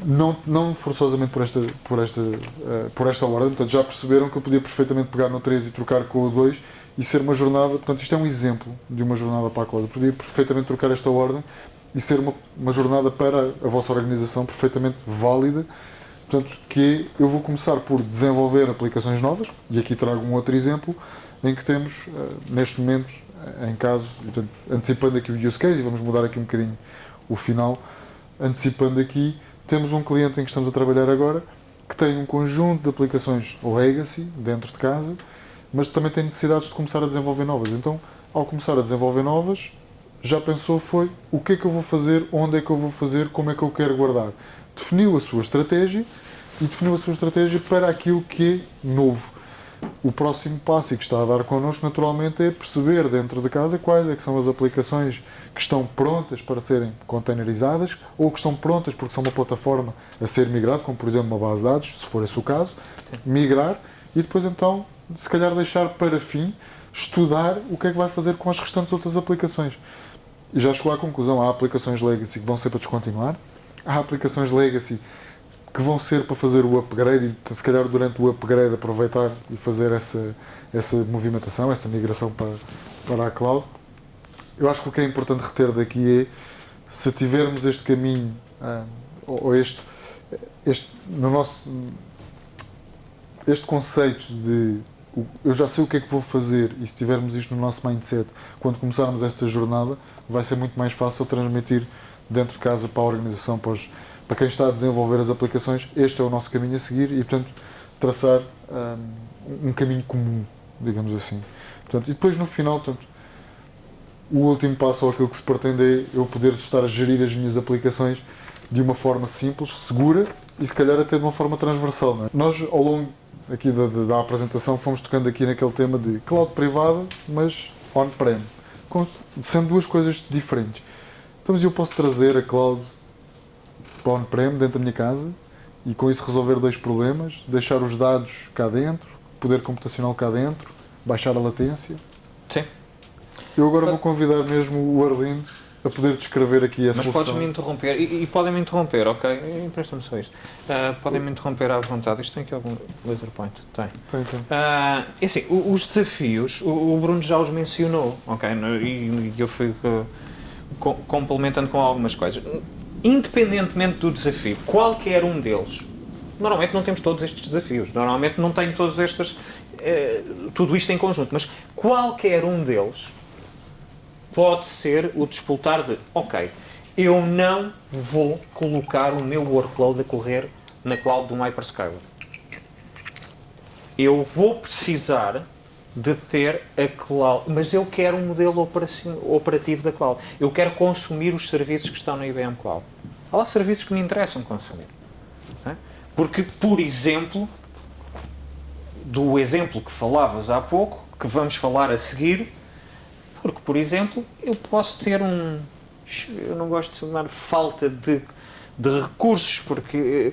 não forçosamente por esta ordem, portanto, já perceberam que eu podia perfeitamente pegar no 3 e trocar com o 2 e ser uma jornada, portanto, isto é um exemplo de uma jornada para a cloud. Eu podia perfeitamente trocar esta ordem e ser uma jornada para a vossa organização perfeitamente válida. Portanto, que eu vou começar por desenvolver aplicações novas, e aqui trago um outro exemplo, em que temos, neste momento, em caso, portanto, antecipando aqui o use case, e vamos mudar aqui um bocadinho o final, antecipando aqui, temos um cliente em que estamos a trabalhar agora, que tem um conjunto de aplicações legacy dentro de casa, mas também tem necessidades de começar a desenvolver novas. Então, ao começar a desenvolver novas, já pensou o que é que eu vou fazer, onde é que eu vou fazer, como é que eu quero guardar. Definiu a sua estratégia para aquilo que é novo. O próximo passo e que está a dar connosco, naturalmente, é perceber dentro de casa quais é que são as aplicações que estão prontas para serem containerizadas ou que estão prontas porque são uma plataforma a ser migrada, como por exemplo uma base de dados, se for esse o caso, migrar e depois então, se calhar deixar para fim, estudar o que é que vai fazer com as restantes outras aplicações. E já chegou à conclusão, há aplicações legacy que vão ser para descontinuar, há aplicações legacy que vão ser para fazer o upgrade e se calhar durante o upgrade aproveitar e fazer essa movimentação, essa migração para a cloud. Eu acho que o que é importante reter daqui é, se tivermos este caminho, ou este conceito de eu já sei o que é que vou fazer, e se tivermos isto no nosso mindset, quando começarmos esta jornada, vai ser muito mais fácil transmitir dentro de casa para a organização, para quem está a desenvolver as aplicações, este é o nosso caminho a seguir e, portanto, traçar um caminho comum, digamos assim. Portanto, e depois, no final, portanto, o último passo ou aquilo que se pretende é eu poder estar a gerir as minhas aplicações de uma forma simples, segura e, se calhar, até de uma forma transversal. Não é? Nós, ao longo aqui da apresentação, fomos tocando aqui naquele tema de cloud privada, mas on-prem, sendo duas coisas diferentes. Então, mas eu posso trazer a cloud para on-prem dentro da minha casa e com isso resolver dois problemas, deixar os dados cá dentro, poder computacional cá dentro, baixar a latência. Sim. Eu agora vou convidar mesmo o Arlindo a poder descrever aqui a Mas solução. podes-me interromper, e podem-me interromper, ok? Empresta-me só isto. Podem-me interromper à vontade. Isto tem aqui algum laser point? Tem. Tem. É assim, os desafios, o Bruno já os mencionou, ok? E eu fui complementando com algumas coisas. Independentemente do desafio, qualquer um deles, normalmente não temos todos estes desafios, normalmente não tem todas estas, tudo isto em conjunto, mas qualquer um deles pode ser o disputar de, ok, eu não vou colocar o meu workload a correr na cloud do hyperscaler. Eu vou precisar de ter a cloud, mas eu quero um modelo operativo da cloud. Eu quero consumir os serviços que estão na IBM Cloud. Há lá serviços que me interessam consumir. Não é? Porque, por exemplo, do exemplo que falavas há pouco, que vamos falar a seguir, porque, por exemplo, eu posso ter eu não gosto de chamar falta de recursos, porque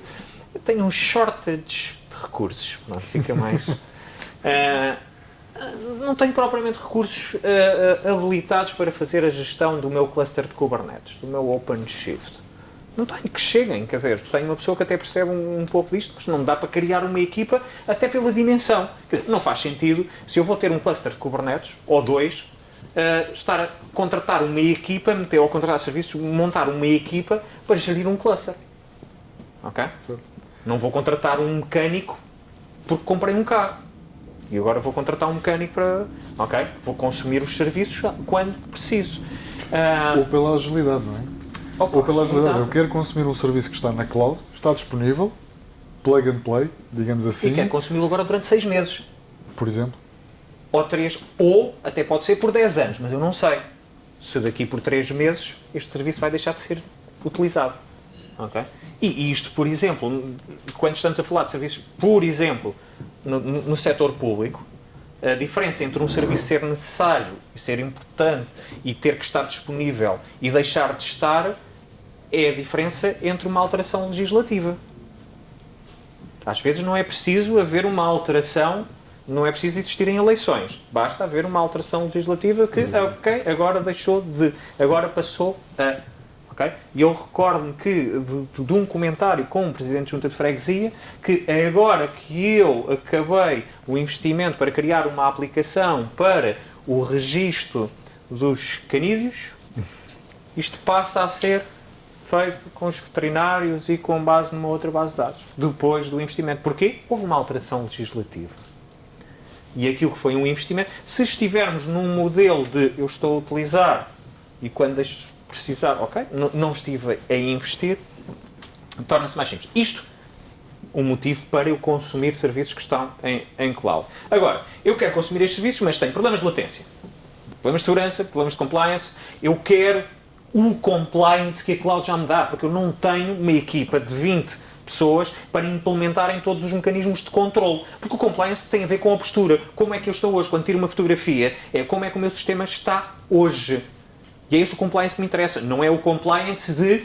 eu tenho um shortage de recursos, não fica mais... não tenho propriamente recursos habilitados para fazer a gestão do meu cluster de Kubernetes, do meu OpenShift. Não tenho, que cheguem, quer dizer, tenho uma pessoa que até percebe um pouco disto, mas não dá para criar uma equipa até pela dimensão. Quer dizer, não faz sentido, se eu vou ter um cluster de Kubernetes, ou dois, estar a contratar uma equipa, ou contratar serviços, montar uma equipa para gerir um cluster. Ok? Sim. Não vou contratar um mecânico porque comprei um carro. E agora vou contratar um mecânico para... Ok? Vou consumir os serviços quando preciso. Ou pela agilidade, não é? Ou pela agilidade. Eu quero consumir um serviço que está na cloud, está disponível, plug and play, digamos assim. E quero consumi-lo agora durante 6 meses. Por exemplo. Ou 3, ou até pode ser por 10 anos, mas eu não sei se daqui por 3 meses este serviço vai deixar de ser utilizado. Ok? E isto, por exemplo, quando estamos a falar de serviços, por exemplo, no setor público, a diferença entre um serviço ser necessário e ser importante e ter que estar disponível e deixar de estar é a diferença entre uma alteração legislativa. Às vezes não é preciso haver uma alteração, não é preciso existirem eleições. Basta haver uma alteração legislativa que, ok, agora deixou de, agora passou a... Okay? E eu recordo-me que de um comentário com o Presidente de Junta de Freguesia que agora que eu acabei o investimento para criar uma aplicação para o registro dos canídeos, isto passa a ser feito com os veterinários e com base numa outra base de dados, depois do investimento. Porquê? Houve uma alteração legislativa. E aquilo que foi um investimento, se estivermos num modelo de eu estou a utilizar e quando deixo precisar, ok, não estive a investir, torna-se mais simples. Isto, um motivo para eu consumir serviços que estão em cloud. Agora, eu quero consumir estes serviços, mas tenho problemas de latência, problemas de segurança, problemas de compliance, eu quero o compliance que a cloud já me dá, porque eu não tenho uma equipa de 20 pessoas para implementarem todos os mecanismos de controle, porque o compliance tem a ver com a postura, como é que eu estou hoje, quando tiro uma fotografia, é como é que o meu sistema está hoje. E é esse o compliance que me interessa, não é o compliance de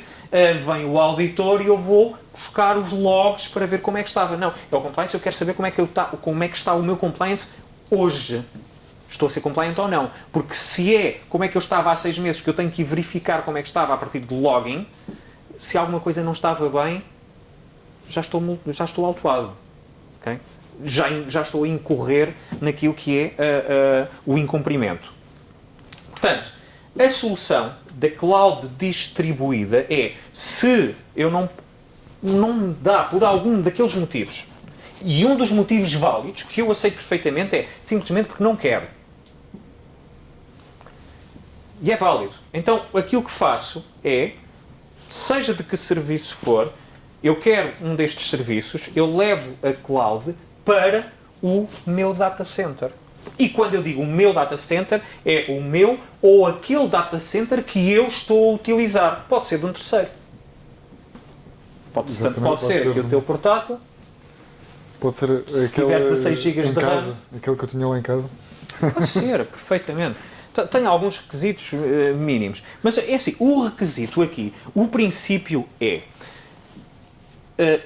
vem o auditor e eu vou buscar os logs para ver como é que estava. Não, é o compliance, eu quero saber como é que está o meu compliance hoje. Estou a ser compliant ou não? Porque se é como é que eu estava há 6 meses, que eu tenho que verificar como é que estava a partir do login, se alguma coisa não estava bem, já estou autuado. Okay? Já estou a incorrer naquilo que é o incumprimento. Portanto, a solução da cloud distribuída é, se eu não me dá por algum daqueles motivos, e um dos motivos válidos, que eu aceito perfeitamente, é simplesmente porque não quero. E é válido. Então, aquilo que faço é, seja de que serviço for, eu quero um destes serviços, eu levo a cloud para o meu data center. E quando eu digo o meu data center, é o meu ou aquele data center que eu estou a utilizar. Pode ser de um terceiro. Pode ser aqui o teu portátil. Pode ser se tiver 16 GB de casa, RAM. aquele que eu tinha lá em casa. Pode ser, perfeitamente. Tem alguns requisitos mínimos. Mas é assim, o requisito aqui, o princípio é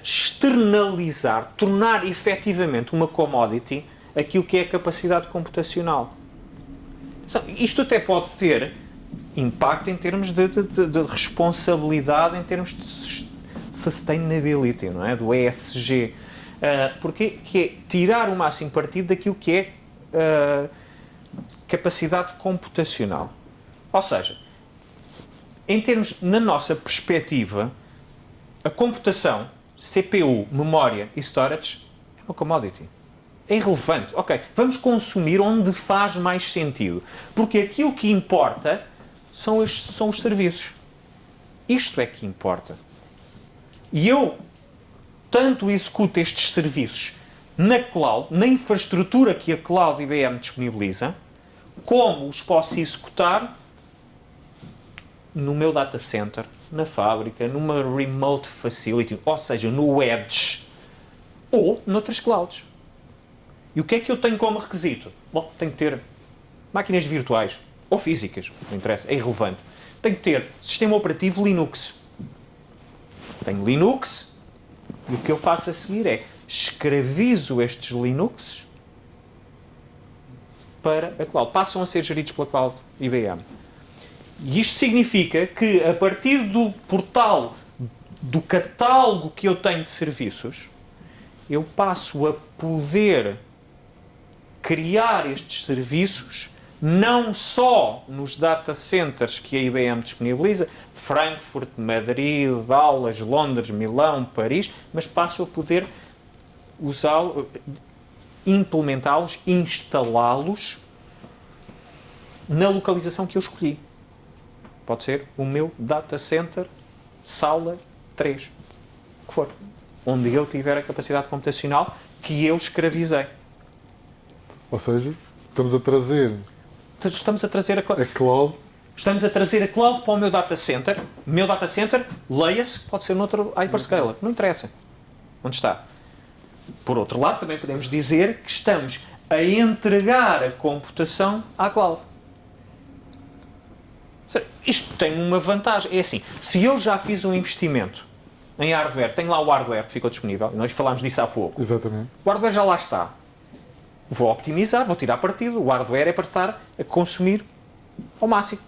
externalizar, tornar efetivamente uma commodity aquilo que é a capacidade computacional. Isto até pode ter impacto em termos de responsabilidade, em termos de sustainability, não é? Do ESG. Porque que é tirar o máximo partido daquilo que é capacidade computacional. Ou seja, em termos, na nossa perspectiva, a computação, CPU, memória e storage é uma commodity. É irrelevante. Ok, vamos consumir onde faz mais sentido. Porque aquilo que importa são os serviços. Isto é que importa. E eu tanto executo estes serviços na cloud, na infraestrutura que a cloud IBM disponibiliza, como os posso executar no meu data center, na fábrica, numa remote facility, ou seja, no edge, ou noutras clouds. E o que é que eu tenho como requisito? Bom, tenho que ter máquinas virtuais, ou físicas, não interessa, é irrelevante. Tenho que ter sistema operativo Linux. Tenho Linux, e o que eu faço a seguir é escravizo estes Linux para a cloud. Passam a ser geridos pela cloud IBM. E isto significa que, a partir do portal, do catálogo que eu tenho de serviços, eu passo a poder criar estes serviços não só nos data centers que a IBM disponibiliza, Frankfurt, Madrid, Dallas, Londres, Milão, Paris, mas passo a poder usá-los, implementá-los, instalá-los na localização que eu escolhi. Pode ser o meu data center, sala 3, o que for, onde eu tiver a capacidade computacional que eu escravizei. Ou seja, estamos a trazer a cloud. Estamos a trazer a cloud para o meu data center. O meu data center, leia-se, pode ser noutro hyperscaler. Não interessa onde está. Por outro lado, também podemos dizer que estamos a entregar a computação à cloud. Isto tem uma vantagem. É assim, se eu já fiz um investimento em hardware, tenho lá o hardware que ficou disponível, nós falámos disso há pouco. Exatamente. O hardware já lá está. Vou optimizar, vou tirar partido. O hardware é para estar a consumir ao máximo.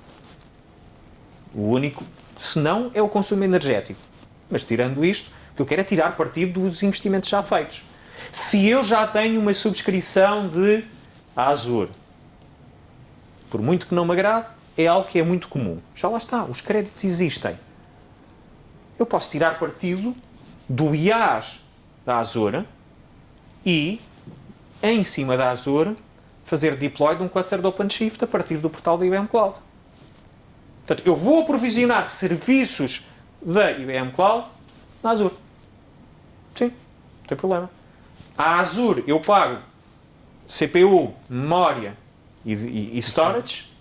O único, se não, é o consumo energético. Mas tirando isto, o que eu quero é tirar partido dos investimentos já feitos. Se eu já tenho uma subscrição de Azure, por muito que não me agrade, é algo que é muito comum. Já lá está, os créditos existem. Eu posso tirar partido do IaaS da Azure e, em cima da Azure, fazer deploy de um cluster de OpenShift a partir do portal da IBM Cloud. Portanto, eu vou aprovisionar serviços da IBM Cloud na Azure. Sim, não tem problema. A Azure eu pago CPU, memória e storage,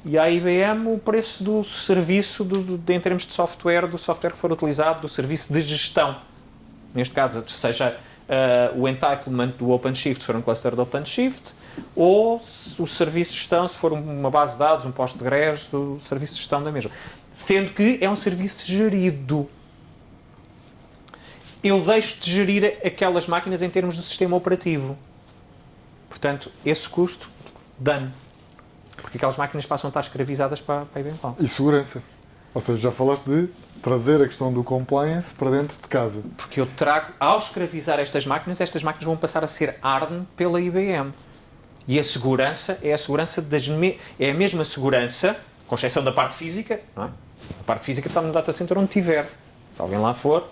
e a IBM o preço do serviço em termos de software, do software que for utilizado, do serviço de gestão. Neste caso, seja o entitlement do OpenShift, se for um cluster de OpenShift, ou o serviço de gestão, se for uma base de dados, um Postgres, do serviço de gestão da mesma. Sendo que é um serviço gerido. Eu deixo de gerir aquelas máquinas em termos de sistema operativo. Portanto, esse custo, dano. Porque aquelas máquinas passam a estar escravizadas para a IBM Cloud. E segurança. Ou seja, já falaste de trazer a questão do compliance para dentro de casa. Porque eu trago, ao escravizar estas máquinas vão passar a ser ARM pela IBM. E a segurança é a segurança é a mesma segurança, com exceção da parte física, não é? A parte física está no data center onde tiver. Se alguém lá for.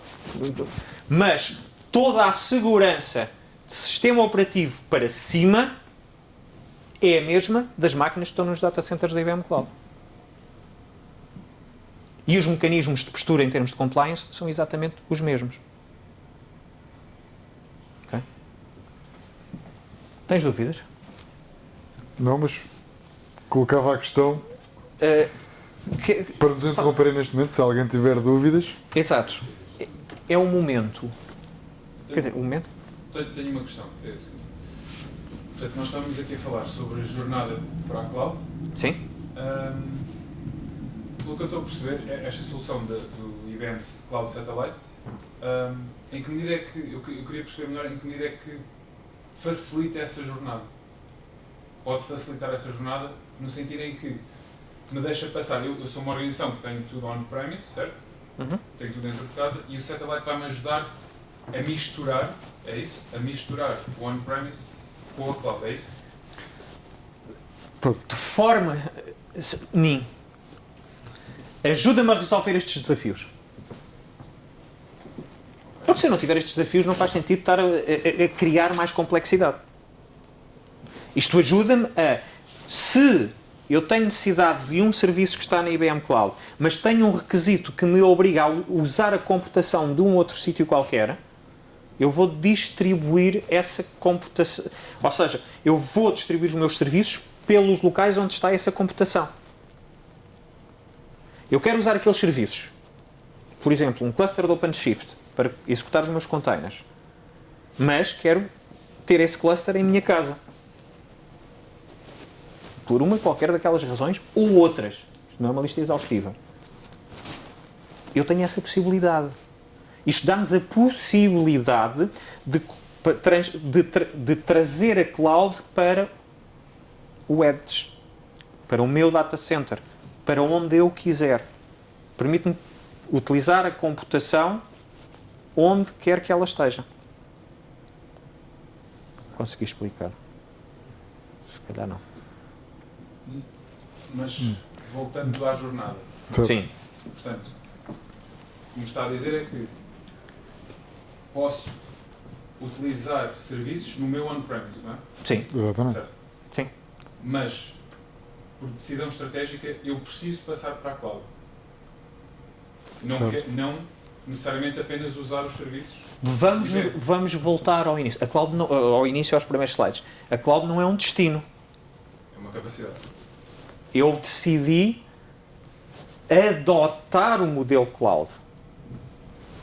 Mas toda a segurança de sistema operativo para cima é a mesma das máquinas que estão nos data centers da IBM Cloud. E os mecanismos de postura em termos de compliance são exatamente os mesmos. Okay? Tens dúvidas? Não, mas colocava a questão para nos interromperem neste momento, se alguém tiver dúvidas. Exato. É um momento. Quer dizer, um momento? Tenho uma questão. É assim. Portanto, nós estávamos aqui a falar sobre a jornada para a cloud. Sim? Pelo que eu estou a perceber, esta solução do IBM Cloud Satellite, em que medida é que, eu queria perceber melhor, em que medida é que facilita essa jornada? Pode facilitar essa jornada no sentido em que me deixa passar, eu sou uma organização que tenho tudo on-premise, certo? Uhum. Tenho tudo dentro de casa e o Satellite vai-me ajudar a misturar, é isso? A misturar o on-premise com a cloud, é isso? De forma... Nin. Ajuda-me a resolver estes desafios. Porque se eu não tiver estes desafios não faz sentido estar a criar mais complexidade. Isto ajuda-me a... Se eu tenho necessidade de um serviço que está na IBM Cloud, mas tenho um requisito que me obriga a usar a computação de um outro sítio qualquer, eu vou distribuir essa computação. Ou seja, eu vou distribuir os meus serviços pelos locais onde está essa computação. Eu quero usar aqueles serviços. Por exemplo, um cluster de OpenShift para executar os meus containers. Mas quero ter esse cluster em minha casa. Por uma qualquer daquelas razões ou outras. Isto não é uma lista exaustiva. Eu tenho essa possibilidade. Isto dá-nos a possibilidade de trazer a cloud para o edge, para o meu data center, para onde eu quiser. Permite-me utilizar a computação onde quer que ela esteja. Consegui explicar? Se calhar não. Mas, voltando à jornada, Sim. portanto, o que me está a dizer é que posso utilizar serviços no meu on-premise, não é? Sim. Exatamente. Certo. Sim. Mas, por decisão estratégica, eu preciso passar para a cloud. Não necessariamente apenas usar os serviços. Vamos voltar ao início. A cloud não, ao início, aos primeiros slides. A cloud não é um destino. É uma capacidade. Eu decidi adotar o modelo cloud.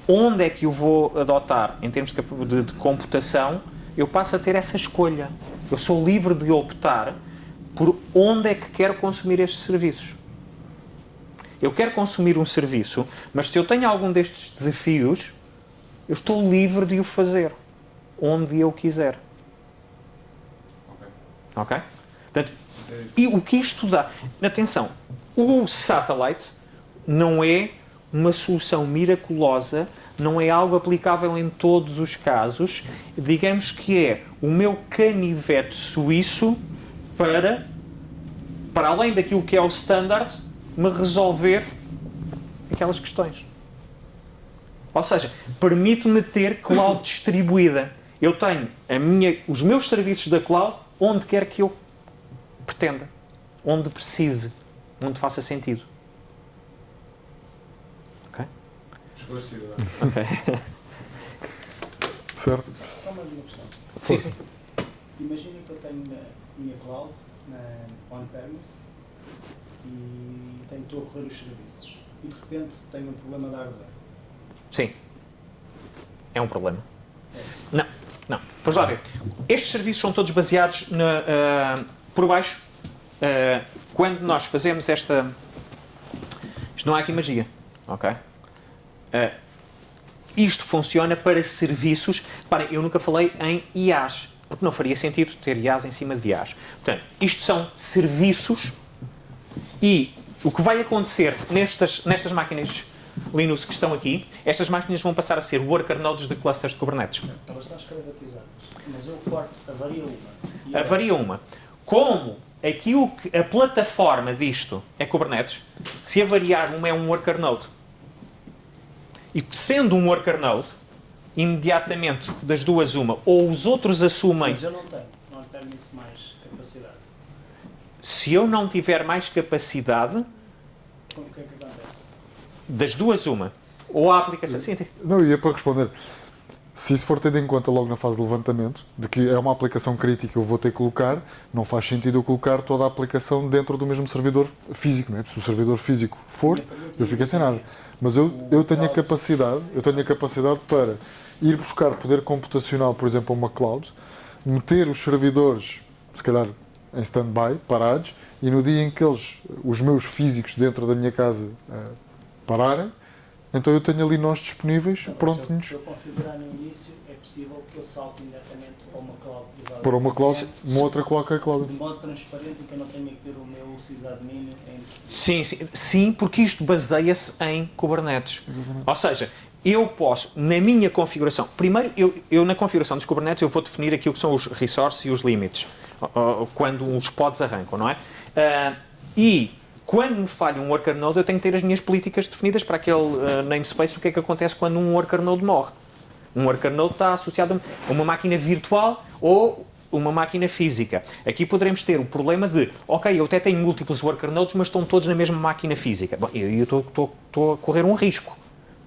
Onde é que eu vou adotar, em termos de computação, eu passo a ter essa escolha. Eu sou livre de optar por onde é que quero consumir estes serviços. Eu quero consumir um serviço, mas se eu tenho algum destes desafios, eu estou livre de o fazer, onde eu quiser. Ok? Portanto, e o que isto dá? Atenção, o satellite não é uma solução miraculosa, não é algo aplicável em todos os casos. Digamos que é o meu canivete suíço para além daquilo que é o standard, me resolver aquelas questões. Ou seja, permite-me ter cloud distribuída. Eu tenho os meus serviços da cloud onde quer que eu pretenda, onde precise, onde faça sentido. Ok? Esclarecido. Ok. Certo? Só uma questão. Sim. Imagina que eu tenho a minha cloud na on-premise e estou a correr os serviços e de repente tenho um problema de hardware. Sim. É um problema. Não. Vamos lá ver. Estes serviços são todos baseados por baixo. Quando nós fazemos esta... Isto não há aqui magia. Ok? Isto funciona para serviços... Parem, eu nunca falei em IaaS, porque não faria sentido ter IaaS em cima de IaaS. Portanto, isto são serviços e o que vai acontecer nestas máquinas Linux que estão aqui, estas máquinas vão passar a ser worker nodes de clusters de Kubernetes. Elas estão escravatizadas, mas eu corto, avaria uma. Avaria uma. Como a plataforma disto é Kubernetes, se avariar uma é um worker node. E sendo um worker node, imediatamente das duas uma, ou os outros assumem... Mas eu não tenho mais capacidade. Se eu não tiver mais capacidade, O que é que acontece? das duas uma, ou a aplicação... Sim, Não, ia para responder. Se isso for tendo em conta logo na fase de levantamento, de que é uma aplicação crítica que eu vou ter que colocar, não faz sentido eu colocar toda a aplicação dentro do mesmo servidor físico, não é? Se o servidor físico for, eu fico sem nada. Mas eu tenho a capacidade para ir buscar poder computacional, por exemplo, a uma cloud, meter os servidores se calhar em stand-by, parados, e no dia em que os meus físicos dentro da minha casa pararem, então eu tenho ali nós disponíveis, prontinhos. Se eu configurar no início, é possível que eu salte imediatamente para uma cloud privada. Para uma cloud, uma outra qualquer cloud. De modo transparente, em que eu não tenho que ter o meu sysadmin em Sim, porque isto baseia-se em Kubernetes. Exatamente. Ou seja, eu posso, na minha configuração, primeiro, eu na configuração dos Kubernetes, eu vou definir aquilo que são os resources e os limites, quando os pods arrancam, não é? E quando me falha um worker node, eu tenho que ter as minhas políticas definidas para aquele namespace. O que é que acontece quando um worker node morre? Um worker node está associado a uma máquina virtual ou uma máquina física. Aqui poderemos ter o problema de, ok, eu até tenho múltiplos worker nodes, mas estão todos na mesma máquina física. Bom, eu estou a correr um risco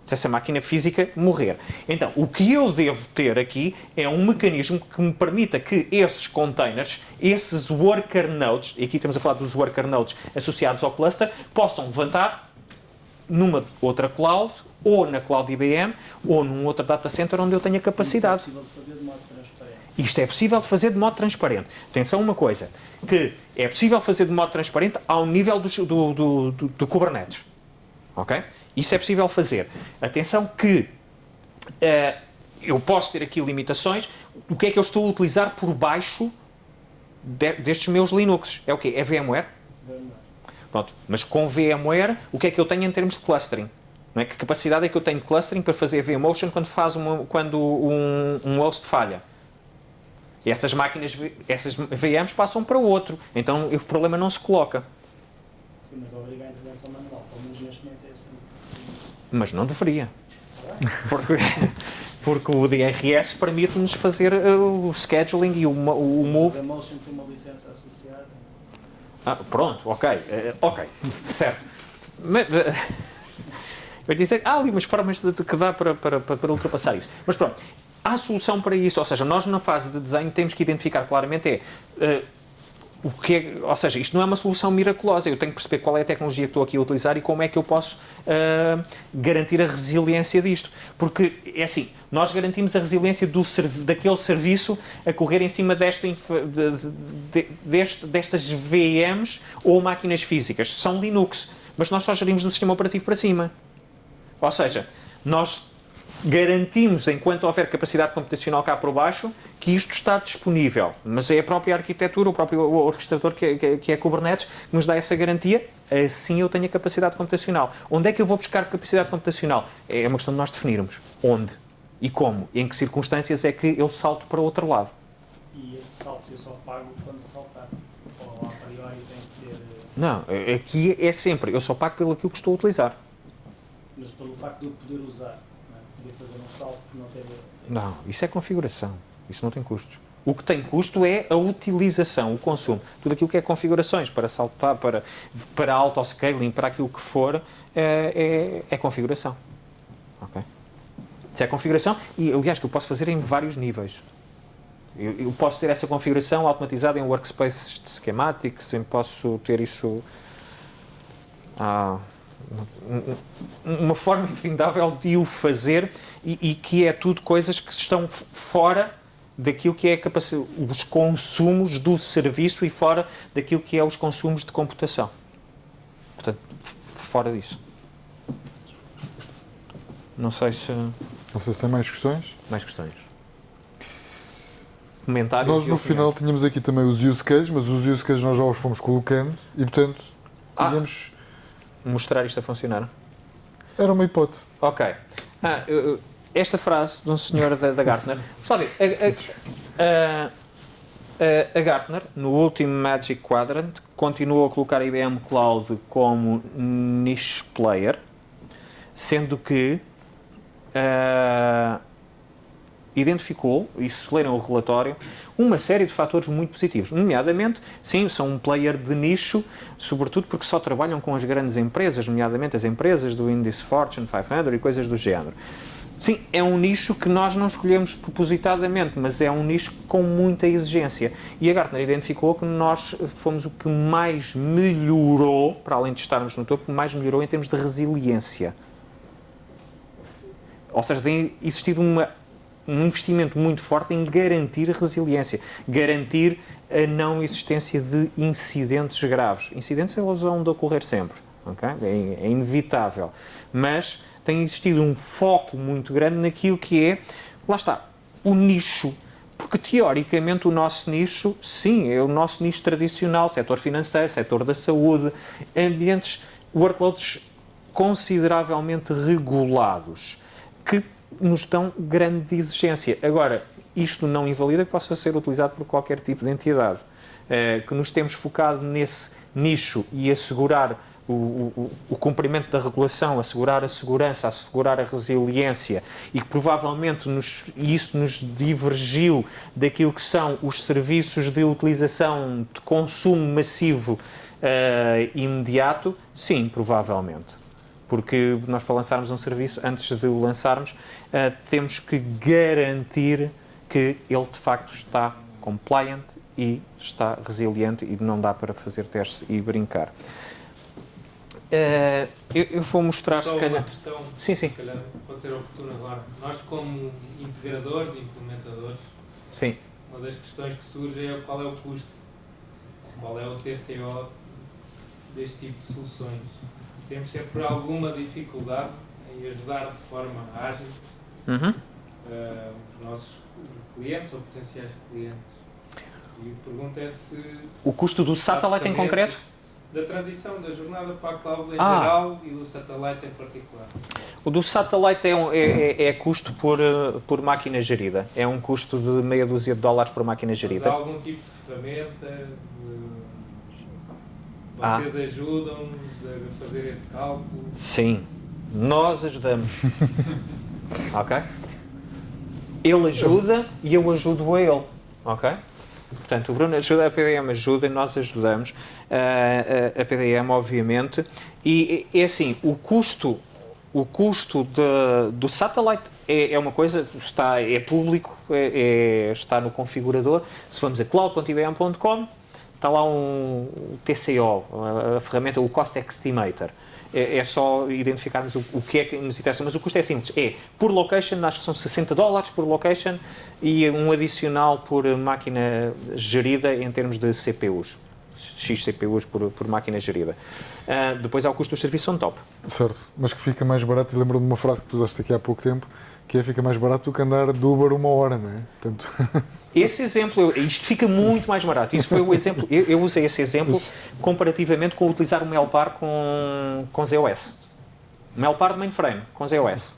se essa máquina física morrer. Então, o que eu devo ter aqui é um mecanismo que me permita que esses containers, esses worker nodes, e aqui estamos a falar dos worker nodes associados ao cluster, possam levantar numa outra cloud, ou na cloud IBM, ou num outro data center onde eu tenha capacidade. Isso é possível de fazer de modo transparente. Isto é possível de fazer de modo transparente. Atenção uma coisa, que é possível fazer de modo transparente ao nível do Kubernetes. Ok? Isso é possível fazer. Atenção que eu posso ter aqui limitações. O que é que eu estou a utilizar por baixo destes meus Linux? É o quê? É VMware? Pronto. Mas com VMware, o que é que eu tenho em termos de clustering? Não é? Que capacidade é que eu tenho de clustering para fazer vMotion quando um host falha? E essas máquinas, essas VMs passam para o outro. Então o problema não se coloca. Sim, mas obriga a intervenção manual. Pelo menos neste momento é assim. Mas não deveria. Porque o DRS permite-nos fazer o scheduling e o move. A Motion tem uma licença associada. Pronto, ok, certo. Vai dizer, há ali umas formas que dá para ultrapassar isso. Mas pronto, há solução para isso. Ou seja, nós na fase de desenho temos que identificar claramente o que é, ou seja, isto não é uma solução miraculosa. Eu tenho que perceber qual é a tecnologia que estou aqui a utilizar e como é que eu posso garantir a resiliência disto. Porque, é assim, nós garantimos a resiliência daquele serviço a correr em cima destas VMs ou máquinas físicas. São Linux, mas nós só gerimos do sistema operativo para cima. Ou seja, nós garantimos, enquanto houver capacidade computacional cá por baixo, que isto está disponível. Mas é a própria arquitetura, o próprio orquestrador que é Kubernetes, que nos dá essa garantia. Assim eu tenho a capacidade computacional. Onde é que eu vou buscar capacidade computacional? É uma questão de nós definirmos. Onde? E como? Em que circunstâncias é que eu salto para o outro lado? E esse salto eu só pago quando saltar. Ou a priori tem que ter... Não, aqui é sempre, eu só pago pelo aquilo que estou a utilizar. Mas pelo facto de eu poder usar, não é? Poder fazer um salto por não ter... Não, isso é configuração. Isso não tem custos. O que tem custo é a utilização, o consumo. Tudo aquilo que é configurações para saltar, para auto-scaling, para aquilo que for, é configuração. Ok? Isso é configuração e, aliás, que eu posso fazer em vários níveis. Eu posso ter essa configuração automatizada em workspaces de schematics, eu posso ter isso... uma forma infindável de o fazer e que é tudo coisas que estão fora daquilo que é os consumos do serviço e fora daquilo que é os consumos de computação. Portanto, fora disso. Não sei se tem mais questões. Mais questões. Comentários. Nós no final tínhamos aqui também os use cases, mas os use cases nós já os fomos colocando e portanto podíamos mostrar isto a funcionar. Era uma hipótese. Ok. Esta frase de um senhor da Gartner. Está a ver, a Gartner, no último Magic Quadrant, continuou a colocar a IBM Cloud como niche player, sendo que identificou, e se lerem o relatório, uma série de fatores muito positivos. Nomeadamente, sim, são um player de nicho, sobretudo porque só trabalham com as grandes empresas, nomeadamente as empresas do índice Fortune 500 e coisas do género. Sim, é um nicho que nós não escolhemos propositadamente, mas é um nicho com muita exigência. E a Gartner identificou que nós fomos o que mais melhorou, para além de estarmos no topo, mais melhorou em termos de resiliência. Ou seja, tem existido um investimento muito forte em garantir resiliência, garantir a não existência de incidentes graves. Incidentes eles vão de ocorrer sempre, okay? É inevitável, mas tem existido um foco muito grande naquilo que é, lá está, o nicho, porque teoricamente o nosso nicho, sim, é o nosso nicho tradicional, setor financeiro, setor da saúde, ambientes, workloads consideravelmente regulados, que nos dão grande exigência. Agora, isto não invalida que possa ser utilizado por qualquer tipo de entidade. Que nos temos focado nesse nicho e assegurar o cumprimento da regulação, assegurar a segurança, assegurar a resiliência e que provavelmente isso nos divergiu daquilo que são os serviços de utilização de consumo massivo imediato, sim, provavelmente. Porque nós, para lançarmos um serviço, antes de o lançarmos, temos que garantir que ele de facto está compliant e está resiliente e não dá para fazer testes e brincar. Eu vou mostrar, só se calhar... uma questão, Sim. se calhar pode ser oportuna agora. Nós, como integradores e implementadores, Sim. uma das questões que surge é qual é o custo, qual é o TCO deste tipo de soluções. Temos sempre alguma dificuldade em ajudar de forma ágil os nossos clientes ou potenciais clientes. E a pergunta é se... O custo do satellite em concreto? Da transição da jornada para a cloud em geral e do satellite em particular. O do satellite é custo por máquina gerida. É um custo de meia dúzia de dólares por máquina gerida. Mas há algum tipo de ferramenta? Vocês ajudam-nos a fazer esse cálculo? Sim, nós ajudamos. Ok? Ele ajuda e eu ajudo a ele. Ok? Portanto, o Bruno ajuda, a PDM ajuda e nós ajudamos a PDM, obviamente. E é assim, o custo do satellite é uma coisa, é público, está no configurador. Se formos a cloud.ibm.com, está lá um TCO, a ferramenta, o Cost Estimator. É só identificarmos o que é que nos interessa, mas o custo é simples, por location, acho que são $60 por location e um adicional por máquina gerida em termos de CPUs, X CPUs por máquina gerida. Depois há o custo do serviço on top. Certo, mas que fica mais barato, e lembro-me de uma frase que tu usaste aqui há pouco tempo, que é fica mais barato do que andar de Uber 1 hora, não é? Portanto... Esse exemplo, isto fica muito mais barato. Isso foi o exemplo, eu usei esse exemplo comparativamente com utilizar o Melpar com ZOS. Melpar de mainframe com ZOS.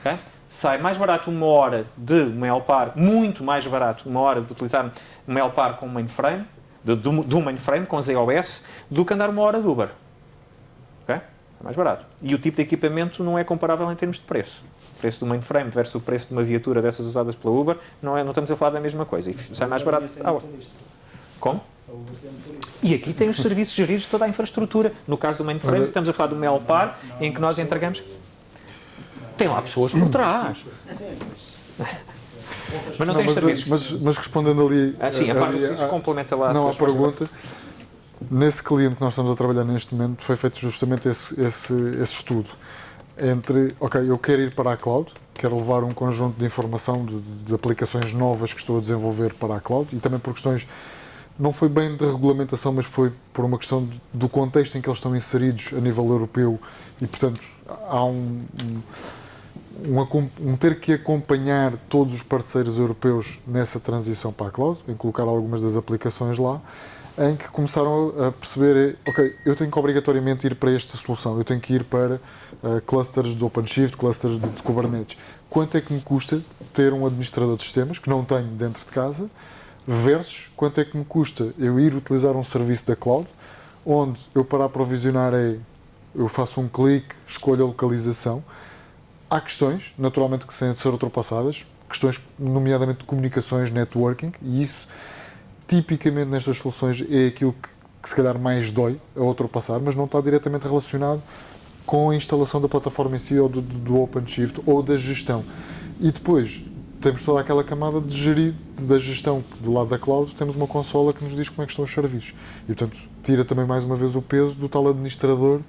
Okay? Sai mais barato uma hora de Melpar, muito mais barato uma hora de utilizar o Melpar com mainframe, do mainframe com ZOS, do que andar uma hora de Uber. Okay? É mais barato. E o tipo de equipamento não é comparável em termos de preço. O preço do mainframe versus o preço de uma viatura dessas usadas pela Uber, não estamos a falar da mesma coisa. E sai mais barato. Como? E aqui tem os serviços geridos de toda a infraestrutura. No caso do mainframe, estamos a falar do Melpar, em que nós entregamos... Tem lá pessoas por trás. Mas não tem serviços. Mas respondendo ali... Sim, a parte dos serviços complementa lá... Não, a pergunta... Nesse cliente que nós estamos a trabalhar neste momento, foi feito justamente esse estudo. Entre, ok, eu quero ir para a cloud, quero levar um conjunto de informação de aplicações novas que estou a desenvolver para a cloud e também por questões, não foi bem de regulamentação, mas foi por uma questão do contexto em que eles estão inseridos a nível europeu e, portanto, há um ter que acompanhar todos os parceiros europeus nessa transição para a cloud, em colocar algumas das aplicações lá, em que começaram a perceber, ok, eu tenho que obrigatoriamente ir para esta solução, eu tenho que ir para clusters de OpenShift, clusters de Kubernetes. Quanto é que me custa ter um administrador de sistemas, que não tenho dentro de casa, versus quanto é que me custa eu ir utilizar um serviço da cloud, onde eu para aprovisionar eu faço um clique, escolho a localização. Há questões, naturalmente, que têm de ser ultrapassadas, questões nomeadamente de comunicações, networking, e isso tipicamente nestas soluções é aquilo que se calhar mais dói a ultrapassar, mas não está diretamente relacionado com a instalação da plataforma em si ou do OpenShift ou da gestão. E depois temos toda aquela camada de gerir, da gestão do lado da cloud, temos uma consola que nos diz como é que estão os serviços. E portanto tira também mais uma vez o peso do tal administrador.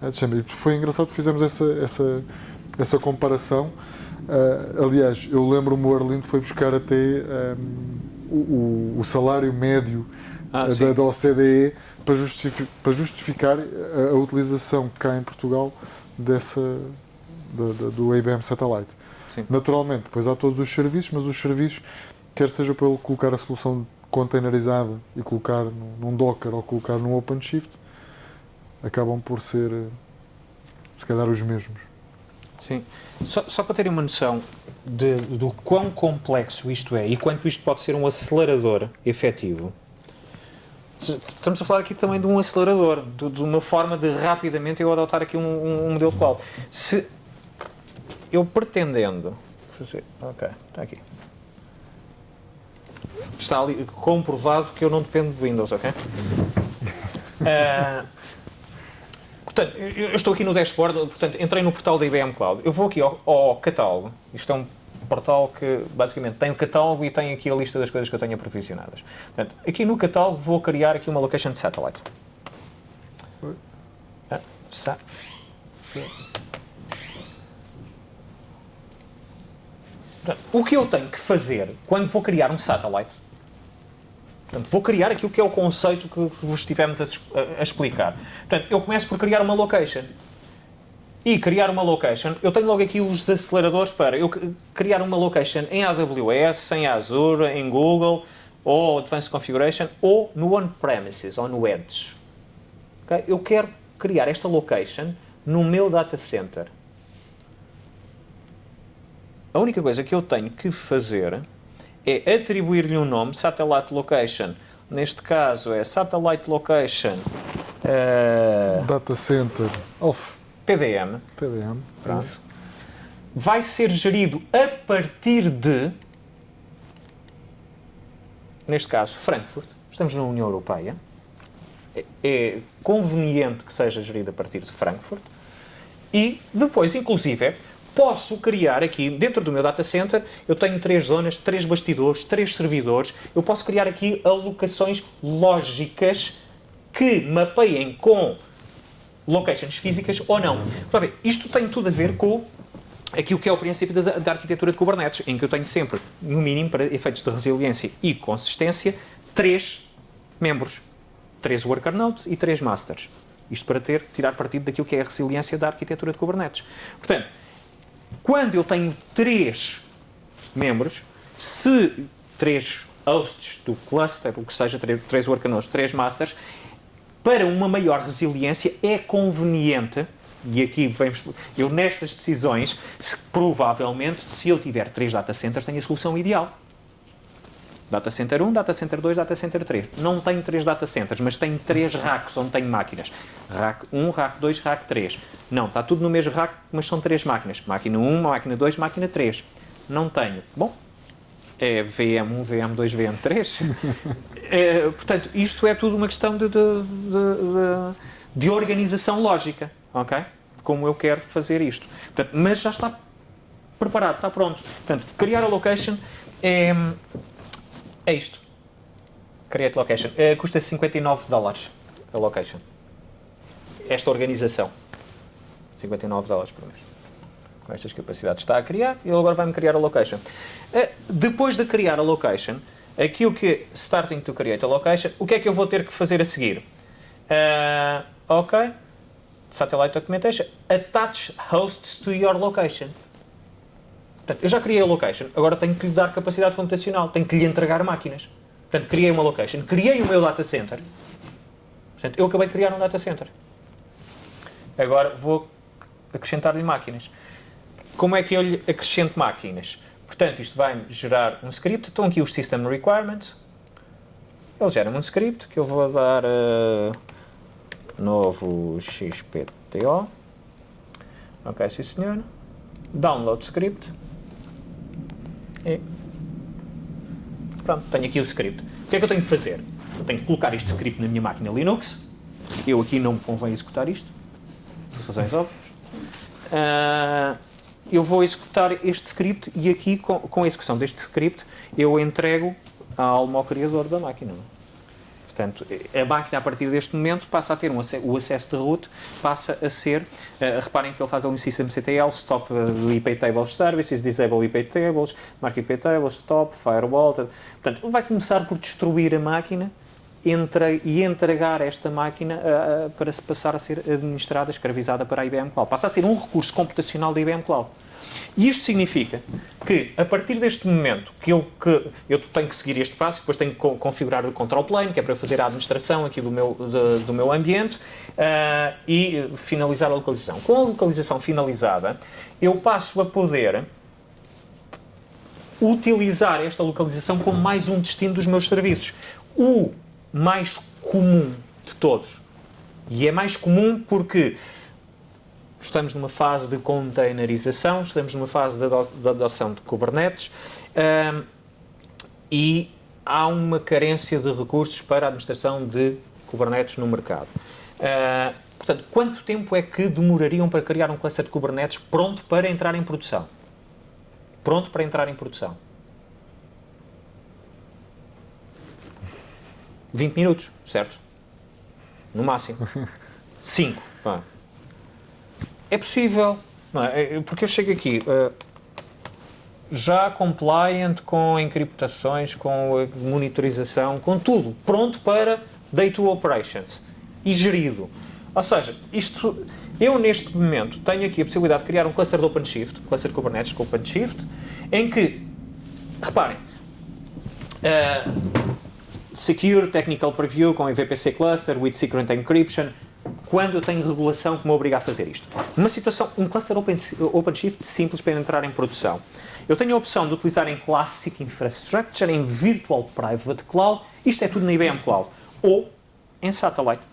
E foi engraçado que fizemos essa comparação. Aliás, eu lembro-me, o Arlindo foi buscar até o salário médio sim. da OCDE para justificar a utilização cá em Portugal do IBM Satellite. Sim. Naturalmente, depois há todos os serviços, mas os serviços, quer seja para ele colocar a solução containerizada e colocar num Docker ou colocar num OpenShift, acabam por ser, se calhar, os mesmos. Sim. Só para terem uma noção do quão complexo isto é e quanto isto pode ser um acelerador efetivo. Estamos a falar aqui também de um acelerador, de uma forma de rapidamente eu adotar aqui um modelo de cloud. Se eu pretendendo fazer... Ok, está aqui. Está ali comprovado que eu não dependo de Windows, ok? Portanto, eu estou aqui no dashboard, portanto, entrei no portal da IBM Cloud. Eu vou aqui ao catálogo. Isto é um portal que, basicamente, tem o catálogo e tem aqui a lista das coisas que eu tenho aprovisionadas. Portanto, aqui no catálogo vou criar aqui uma location de satellite. Portanto, o que eu tenho que fazer quando vou criar um satellite, portanto, vou criar aquilo que é o conceito que vos estivemos a explicar. Portanto, eu começo por criar uma location. E criar uma location, eu tenho logo aqui os aceleradores para eu criar uma location em AWS, em Azure, em Google, ou Advanced Configuration, ou no on-premises, ou no Edge. Okay? Eu quero criar esta location no meu data center. A única coisa que eu tenho que fazer é atribuir-lhe um nome, Satellite Location. Neste caso é Satellite Location Data Center of PDM. PDM. Pronto. Vai ser gerido a partir de, neste caso, Frankfurt. Estamos na União Europeia. É conveniente que seja gerido a partir de Frankfurt. E depois, inclusive, posso criar aqui, dentro do meu data center, eu tenho 3 zonas, 3 bastidores, 3 servidores. Eu posso criar aqui alocações lógicas que mapeiem com locations físicas ou não. Isto tem tudo a ver com aquilo que é o princípio da arquitetura de Kubernetes, em que eu tenho sempre, no mínimo, para efeitos de resiliência e consistência, 3 membros. 3 worker nodes e 3 masters. Isto para tirar partido daquilo que é a resiliência da arquitetura de Kubernetes. Portanto, quando eu tenho 3 membros, se 3 hosts do cluster, o que seja, 3 worker nodes, 3 masters, para uma maior resiliência é conveniente, e aqui vemos, eu nestas decisões, provavelmente, se eu tiver 3 data centers, tenho a solução ideal. Data Center 1, Data Center 2, Data Center 3. Não tenho 3 data centers, mas tenho 3 racks onde tenho máquinas. Rack 1, Rack 2, Rack 3. Não, está tudo no mesmo rack, mas são 3 máquinas. Máquina 1, máquina 2, máquina 3. Não tenho. Bom, é VM1, VM2, VM3. Portanto, isto é tudo uma questão de organização lógica, ok? Como eu quero fazer isto. Portanto, mas já está preparado, está pronto. Portanto, criar a location é isto. Create location. Custa $59 a location. Esta organização. $59 por mês. Com estas capacidades está a criar e ele agora vai-me criar a location. Depois de criar a location, aquilo que starting to create a location, o que é que eu vou ter que fazer a seguir? Ok. Satellite documentation. Attach hosts to your location. Portanto, eu já criei a location, agora tenho que lhe dar capacidade computacional, tenho que lhe entregar máquinas. Portanto, criei uma location, criei o meu data center. Portanto, eu acabei de criar um data center. Agora vou acrescentar-lhe máquinas. Como é que eu lhe acrescento máquinas? Portanto, isto vai-me gerar um script. Estão aqui os System Requirements. Ele gera-me um script que eu vou dar novo XPTO. Ok, sim senhor. Download script. E pronto, tenho aqui o script. O que é que eu tenho que fazer? Eu tenho que colocar este script na minha máquina Linux. Eu aqui não me convém executar isto, por razões óbvias. Eu vou executar este script e aqui, com a execução deste script, eu entrego a alma ao criador da máquina. Portanto, a máquina a partir deste momento passa a ter o acesso de root, passa a ser, reparem que ele faz ali um systemctl, stop IP tables services, disable IP tables, mark IP tables, stop, firewall, portanto, vai começar por destruir a máquina e entregar esta máquina para se passar a ser administrada, escravizada para a IBM Cloud. Passa a ser um recurso computacional da IBM Cloud. E isto significa que, a partir deste momento, que eu tenho que seguir este passo, depois tenho que configurar o control plane, que é para fazer a administração aqui do meu ambiente, e finalizar a localização. Com a localização finalizada, eu passo a poder utilizar esta localização como mais um destino dos meus serviços. O mais comum de todos. E é mais comum porque estamos numa fase de containerização, estamos numa fase de adoção de Kubernetes e há uma carência de recursos para a administração de Kubernetes no mercado. Portanto, quanto tempo é que demorariam para criar um cluster de Kubernetes pronto para entrar em produção? Pronto para entrar em produção. 20 minutos, certo? No máximo. 5. É possível, não é? Porque eu chego aqui já compliant com encriptações, com a monitorização, com tudo, pronto para day to operations e gerido. Ou seja, eu neste momento tenho aqui a possibilidade de criar um cluster de OpenShift, um cluster de Kubernetes com OpenShift, em que, reparem, Secure Technical Preview com VPC Cluster with Secret Encryption, quando eu tenho regulação que me obriga a fazer isto. Numa situação, um cluster OpenShift simples para entrar em produção. Eu tenho a opção de utilizar em Classic Infrastructure, em Virtual Private Cloud, isto é tudo na IBM Cloud, ou em Satellite.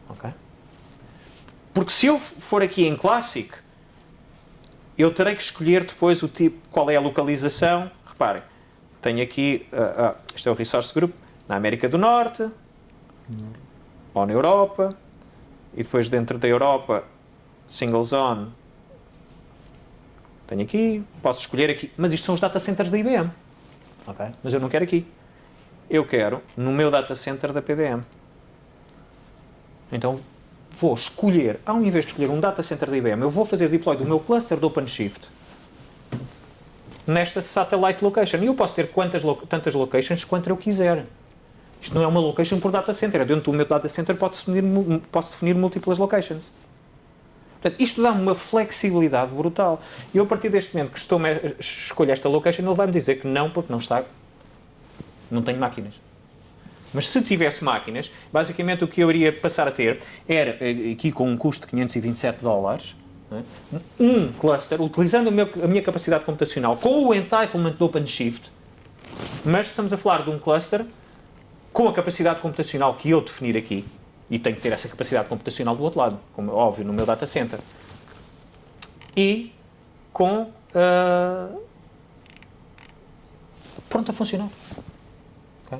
Ok? Porque se eu for aqui em Classic, eu terei que escolher depois o tipo, qual é a localização. Reparem, tenho aqui, este é o Resource Group, na América do Norte, ou na Europa, e depois dentro da Europa, Single Zone, tenho aqui, posso escolher aqui, mas isto são os data centers da IBM, ok? Mas eu não quero aqui, eu quero no meu data center da PDM. Então vou escolher, ao invés de escolher um data center da IBM, eu vou fazer deploy do meu cluster de OpenShift nesta satellite location, e eu posso ter tantas locations quanto eu quiser. Isto não é uma location por data center. Dentro do meu data center posso definir múltiplas locations. Portanto, isto dá-me uma flexibilidade brutal. E eu, a partir deste momento que escolho esta location, ele vai-me dizer que não, porque não tenho máquinas. Mas se tivesse máquinas, basicamente o que eu iria passar a ter era, aqui com um custo de $527, um cluster, utilizando a minha capacidade computacional, com o entitlement do OpenShift, mas estamos a falar de um cluster com a capacidade computacional que eu definir aqui, e tenho que ter essa capacidade computacional do outro lado, como é óbvio, no meu data center, e com pronto a funcionar. Okay?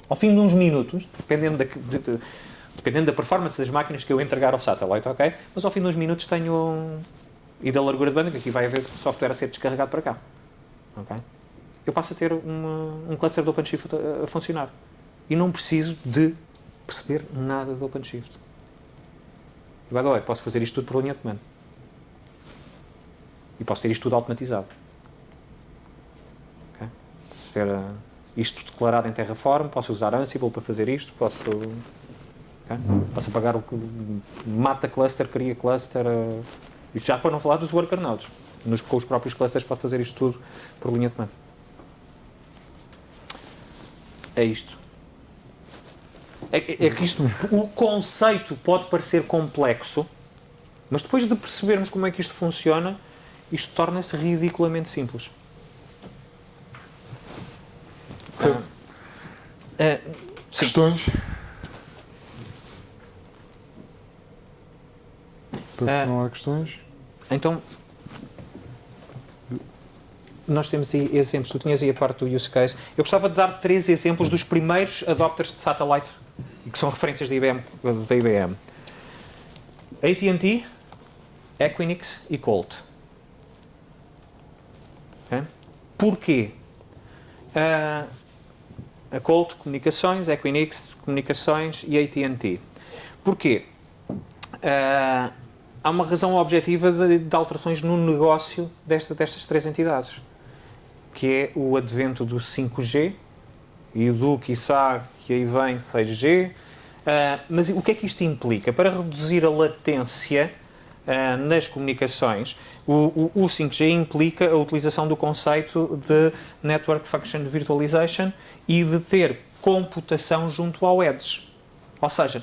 Ao fim de uns minutos, dependendo da performance das máquinas que eu entregar ao satellite, ok? Mas ao fim de uns minutos tenho e da largura de banda, que aqui vai haver software a ser descarregado para cá, ok? Eu passo a ter um cluster de OpenShift a funcionar. E não preciso de perceber nada de OpenShift. E, by the way, posso fazer isto tudo por linha de comando. E posso ter isto tudo automatizado. Okay? Posso ter isto declarado em Terraform, posso usar Ansible para fazer isto, posso apagar o que mata cluster, cria cluster. Isto já para não falar dos worker nodes. Com os próprios clusters posso fazer isto tudo por linha de comando. É isto. É que isto, o conceito pode parecer complexo, mas depois de percebermos como é que isto funciona, isto torna-se ridiculamente simples. Certo. Questões? Penso que não há questões. Então, nós temos aí exemplos, tu tinhas aí a parte do use case. Eu gostava de dar 3 exemplos dos primeiros adopters de satellite, que são referências da IBM. AT&T, Equinix e Colt. Okay? Porquê? a Colt Comunicações, Equinix Comunicações e AT&T. Porquê? Há uma razão objetiva de alterações no negócio destas três entidades, que é o advento do 5G e do, quiçá, que aí vem 6G. Mas o que é que isto implica? Para reduzir a latência nas comunicações, o 5G implica a utilização do conceito de Network Function Virtualization e de ter computação junto ao Edge. Ou seja,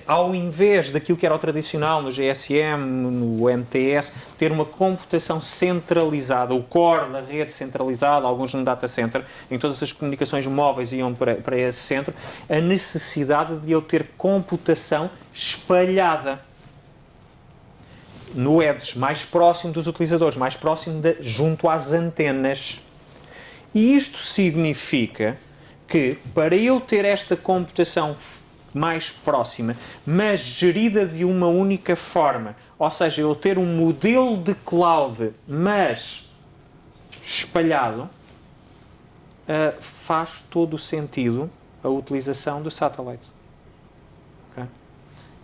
ao invés daquilo que era o tradicional no GSM, no MTS, ter uma computação centralizada, o core da rede centralizada, alguns no data center, em todas as comunicações móveis iam para esse centro, a necessidade de eu ter computação espalhada no Edge, mais próximo dos utilizadores, mais próximo junto às antenas. E isto significa que, para eu ter esta computação mais próxima, mas gerida de uma única forma, ou seja, eu ter um modelo de cloud, mas espalhado, faz todo o sentido a utilização do satellite. Okay?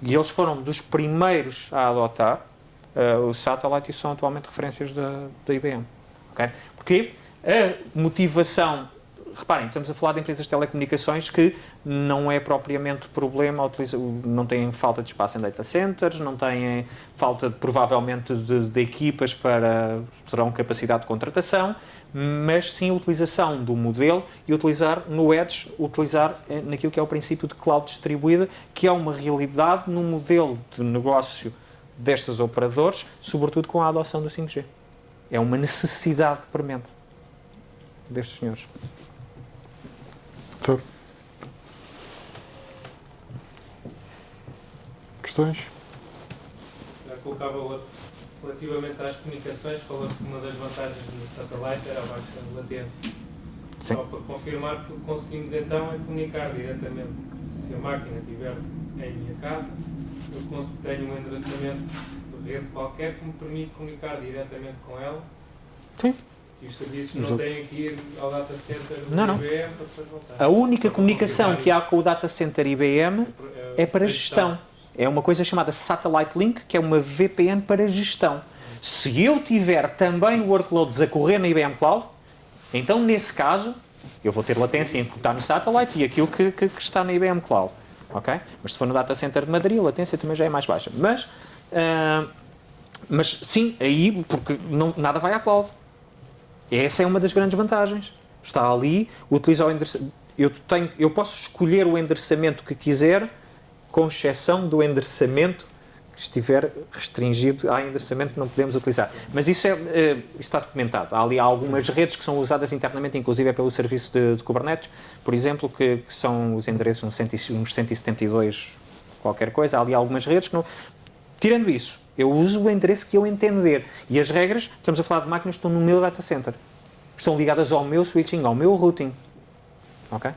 E eles foram dos primeiros a adotar o satellite e são atualmente referências da IBM. Okay? Porque a motivação, reparem, estamos a falar de empresas de telecomunicações que não é propriamente problema, não têm falta de espaço em data centers, não têm falta, provavelmente, de equipas terão capacidade de contratação, mas sim a utilização do modelo e utilizar no Edge, utilizar naquilo que é o princípio de cloud distribuída, que é uma realidade no modelo de negócio destes operadores, sobretudo com a adoção do 5G. É uma necessidade premente destes senhores. Certo. Questões? Já colocava outro. Relativamente às comunicações, falou-se que uma das vantagens do satélite era a baixa latência. Sim. Só para confirmar que o que conseguimos então é comunicar diretamente. Se a máquina estiver em minha casa, eu tenho um endereçamento de rede qualquer que me permite comunicar diretamente com ela. Sim. E os serviços não têm que ir ao data center do Não. IBM para depois voltar. A única comunicação que há com o data center IBM é para gestão. É uma coisa chamada Satellite Link, que é uma VPN para gestão. Se eu tiver também workloads a correr na IBM Cloud, então nesse caso eu vou ter latência entre o que está no Satellite e aquilo que está na IBM Cloud. Okay? Mas se for no data center de Madrid, a latência também já é mais baixa. Mas sim, aí porque nada vai à cloud. Essa é uma das grandes vantagens. Está ali, utiliza o endereçamento. Eu posso escolher o endereçamento que quiser, com exceção do endereçamento que estiver restringido a endereçamento que não podemos utilizar. Mas isso está documentado. Há ali algumas redes que são usadas internamente, inclusive pelo serviço de Kubernetes, por exemplo, que são os endereços uns 172 qualquer coisa. Há ali algumas redes que não... Tirando isso, eu uso o endereço que eu entender. E as regras, estamos a falar de máquinas que estão no meu data center. Estão ligadas ao meu switching, ao meu routing. Ok?